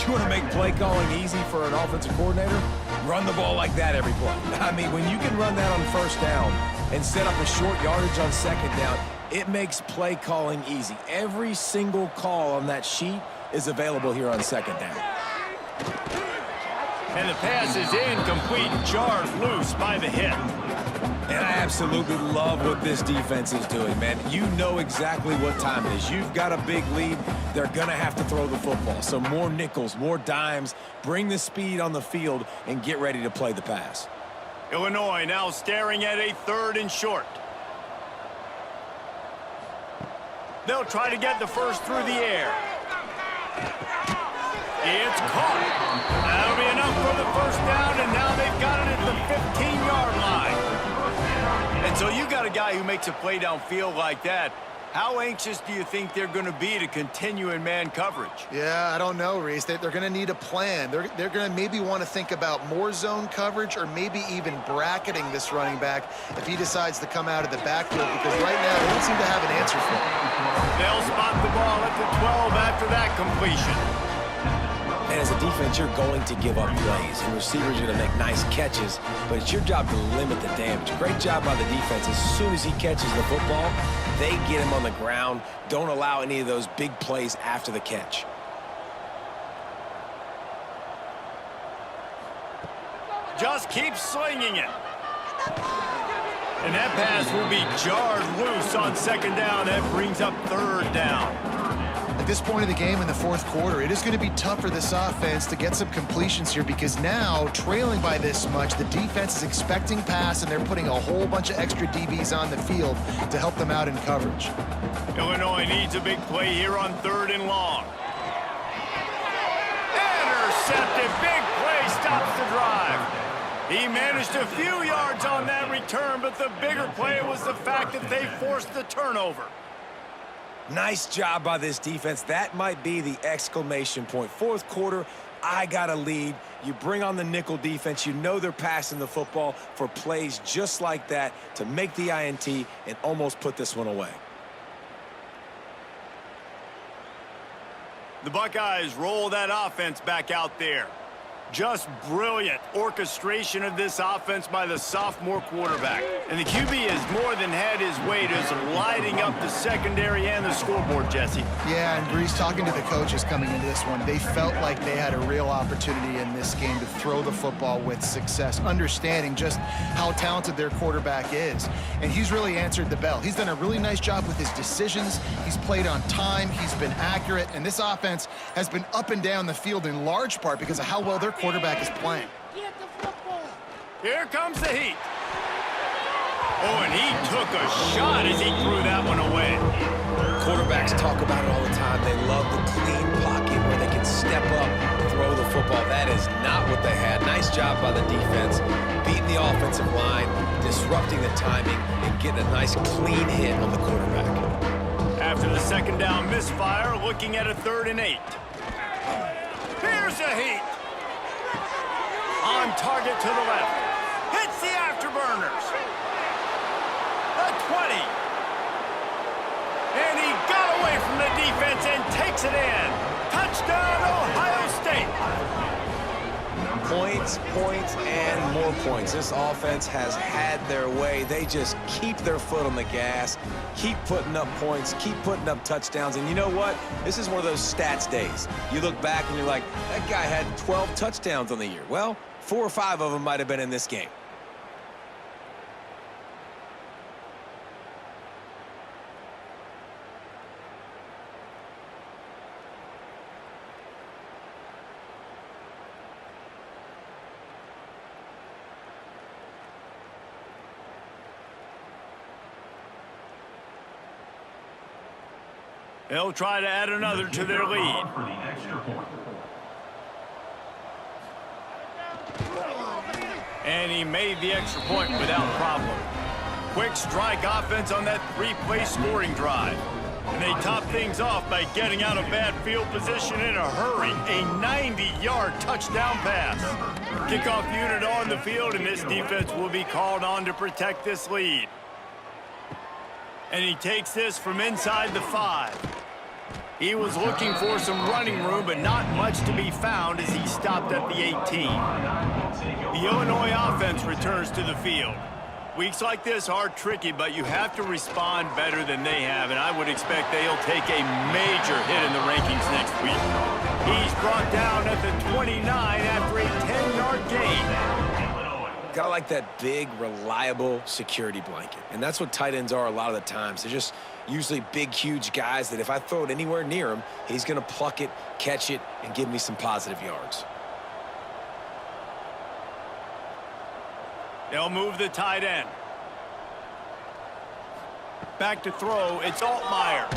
You want to make play calling easy for an offensive coordinator? Run the ball like that every play. I mean, when you can run that on 1st down and set up a short yardage on 2nd down, it makes play calling easy. Every single call on that sheet is available here on 2nd down. And the pass is incomplete, jarred loose by the hit. And I absolutely love what this defense is doing, man. You know exactly what time it is. You've got a big lead. They're going to have to throw the football. So more nickels, more dimes, bring the speed on the field, and get ready to play the pass. Illinois now staring at a 3rd and short. They'll try to get the first through the air. It's caught. That'll be enough for the 1st down, and now they've got it at the 15-yard line. And so you got a guy who makes a play downfield like that. How anxious do you think they're going to be to continue in man coverage? Yeah, I don't know, Reese. They're going to need a plan. They're going to maybe want to think about more zone coverage or maybe even bracketing this running back if he decides to come out of the backfield, because right now they don't seem to have an answer for him. They'll spot the ball at the 12 after that completion. And as a defense, you're going to give up plays, and receivers are going to make nice catches, but it's your job to limit the damage. Great job by the defense. As soon as he catches the football, they get him on the ground. Don't allow any of those big plays after the catch. Just keep slinging it. And that pass will be jarred loose on 2nd down. That brings up 3rd down. At this point of the game in the 4th quarter, it is going to be tough for this offense to get some completions here, because now, trailing by this much, the defense is expecting pass, and they're putting a whole bunch of extra DBs on the field to help them out in coverage. Illinois needs a big play here on 3rd and long. Intercepted. Big play stops the drive. He managed a few yards on that return, but the bigger play was the fact that they forced the turnover. Nice job by this defense. That might be the exclamation point. 4th quarter, I got a lead. You bring on the nickel defense. You know they're passing the football for plays just like that to make the INT and almost put this one away. The Buckeyes roll that offense back out there. Just brilliant orchestration of this offense by the sophomore quarterback. And the QB has more than had his weight as lighting up the secondary and the scoreboard, Jesse. Yeah, and Breeze, talking to the coaches coming into this one, they felt like they had a real opportunity in this game to throw the football with success, understanding just how talented their quarterback is. And he's really answered the bell. He's done a really nice job with his decisions. He's played on time. He's been accurate. And this offense has been up and down the field in large part because of how well their quarterback is playing. Here comes the heat. Oh, and he took a shot as he threw that one away. Quarterbacks talk about it all the time. They love the clean pocket where they can step up, throw the football. That is not what they had. Nice job by the defense, beating the offensive line, disrupting the timing, and getting a nice clean hit on the quarterback. After the 2nd down misfire, looking at a 3rd and 8. Here's the heat. On target to the left. Hits the afterburners. The 20. And he got away from the defense and takes it in. Touchdown, Ohio State. Point points, points, and more points. This offense has had their way. They just keep their foot on the gas, keep putting up points, keep putting up touchdowns. And you know what? This is one of those stats days. You look back and you're like, that guy had 12 touchdowns on the year. Well, 4 or 5 of them might have been in this game. They'll try to add another to their lead. For the extra point. And he made the extra point without problem. Quick strike offense on that 3-play scoring drive. And they top things off by getting out of bad field position in a hurry. A 90-yard touchdown pass. Kickoff unit on the field, and this defense will be called on to protect this lead. And he takes this from inside the 5. He was looking for some running room, but not much to be found as he stopped at the 18. The Illinois offense returns to the field. Weeks like this are tricky, but you have to respond better than they have, and I would expect they'll take a major hit in the rankings next week. He's brought down at the 29 after a 10-yard gain. Got like that big, reliable security blanket. And that's what tight ends are a lot of the times. They're just usually big, huge guys that if I throw it anywhere near him, he's going to pluck it, catch it, and give me some positive yards. They'll move the tight end. Back to throw, it's Altmaier.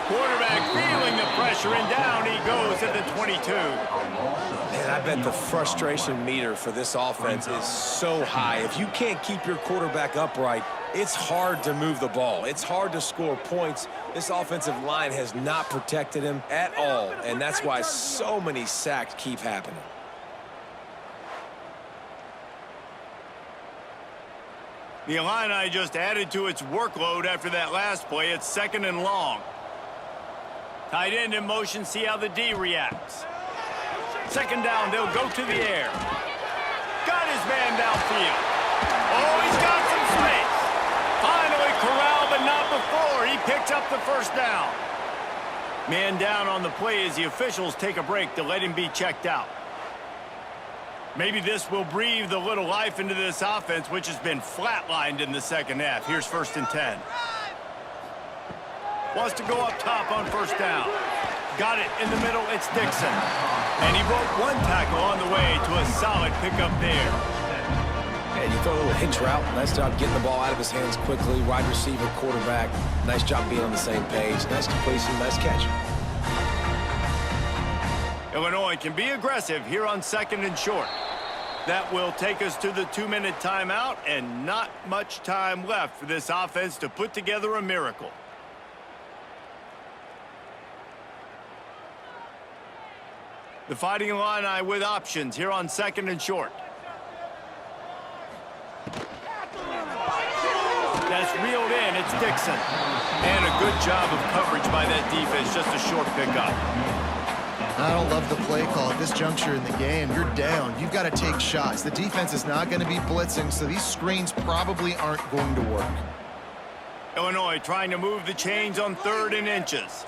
Quarterback feeling the pressure, and down he goes at the 22. Man, I bet the frustration meter for this offense is so high. If you can't keep your quarterback upright, it's hard to move the ball. It's hard to score points. This offensive line has not protected him at all, and that's why so many sacks keep happening. The Illini just added to its workload after that last play. It's 2nd and long. Tight end in motion, see how the D reacts. 2nd down, they'll go to the air. Got his man downfield. Oh, he's got some space. Finally corralled, but not before. He picks up the 1st down. Man down on the play as the officials take a break to let him be checked out. Maybe this will breathe a little life into this offense, which has been flatlined in the 2nd half. Here's 1st and 10. Wants to go up top on 1st down. Got it in the middle, it's Dixon. And he broke one tackle on the way to a solid pickup there. And you throw a little hitch route. Nice job getting the ball out of his hands quickly. Wide receiver, quarterback. Nice job being on the same page. Nice completion, nice catch. Illinois can be aggressive here on 2nd and short. That will take us to the 2-minute timeout, and not much time left for this offense to put together a miracle. The Fighting Illini with options here on 2nd and short. That's reeled in, it's Dixon. And a good job of coverage by that defense, just a short pickup. I don't love the play call at this juncture in the game. You're down. You've got to take shots. The defense is not going to be blitzing, so these screens probably aren't going to work. Illinois trying to move the chains on 3rd and inches.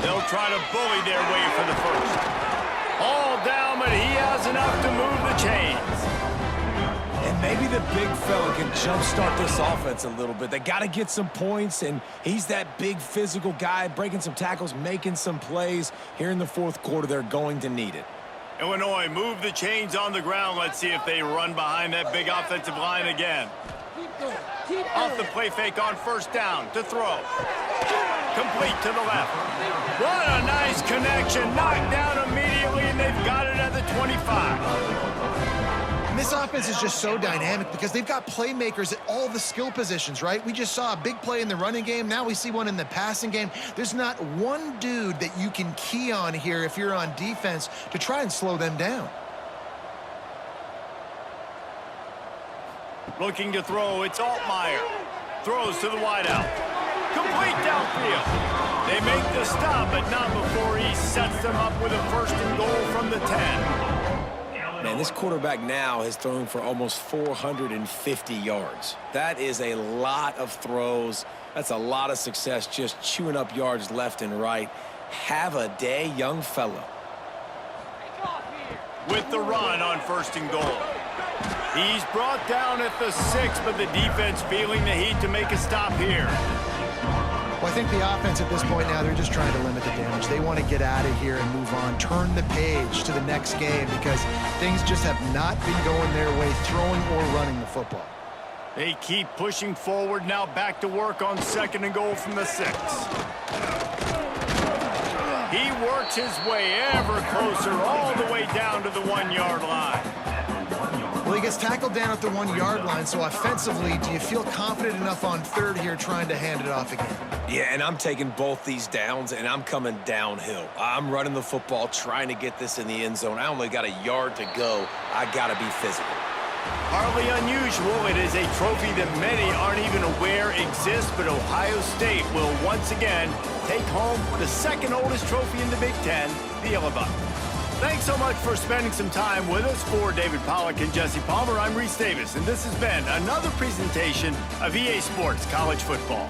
They'll try to bully their way for the 1st. All down, but he has enough to move the chains. And maybe the big fella can jumpstart this offense a little bit. They got to get some points, and he's that big physical guy, breaking some tackles, making some plays. Here in the 4th quarter, they're going to need it. Illinois move the chains on the ground. Let's see if they run behind that big offensive line again. Off the play fake on 1st down to throw. Complete to the left. What a nice connection. Knocked down immediately, and they've got it at the 25. And this offense is just so dynamic because they've got playmakers at all the skill positions, right? We just saw a big play in the running game. Now we see one in the passing game. There's not one dude that you can key on here if you're on defense to try and slow them down. Looking to throw, it's Altmaier. Throws to the wideout. Complete downfield. They make the stop, but not before he sets them up with a 1st and goal from the 10. Man, this quarterback now has thrown for almost 450 yards. That is a lot of throws. That's a lot of success, just chewing up yards left and right. Have a day, young fella. With the run on 1st and goal. He's brought down at the 6, but the defense feeling the heat to make a stop here. Well, I think the offense at this point now, they're just trying to limit the damage. They want to get out of here and move on, turn the page to the next game because things just have not been going their way, throwing or running the football. They keep pushing forward, now back to work on 2nd and goal from the 6. He works his way ever closer all the way down to the 1-yard line. Well, he gets tackled down at the 1-yard line, so offensively, do you feel confident enough on 3rd here trying to hand it off again? Yeah, and I'm taking both these downs, and I'm coming downhill. I'm running the football, trying to get this in the end zone. I only got a yard to go. I got to be physical. Hardly unusual. It is a trophy that many aren't even aware exists, but Ohio State will once again take home the 2nd oldest trophy in the Big Ten, the Illini. Thanks so much for spending some time with us. For David Pollack and Jesse Palmer, I'm Reese Davis, and this has been another presentation of EA Sports College Football.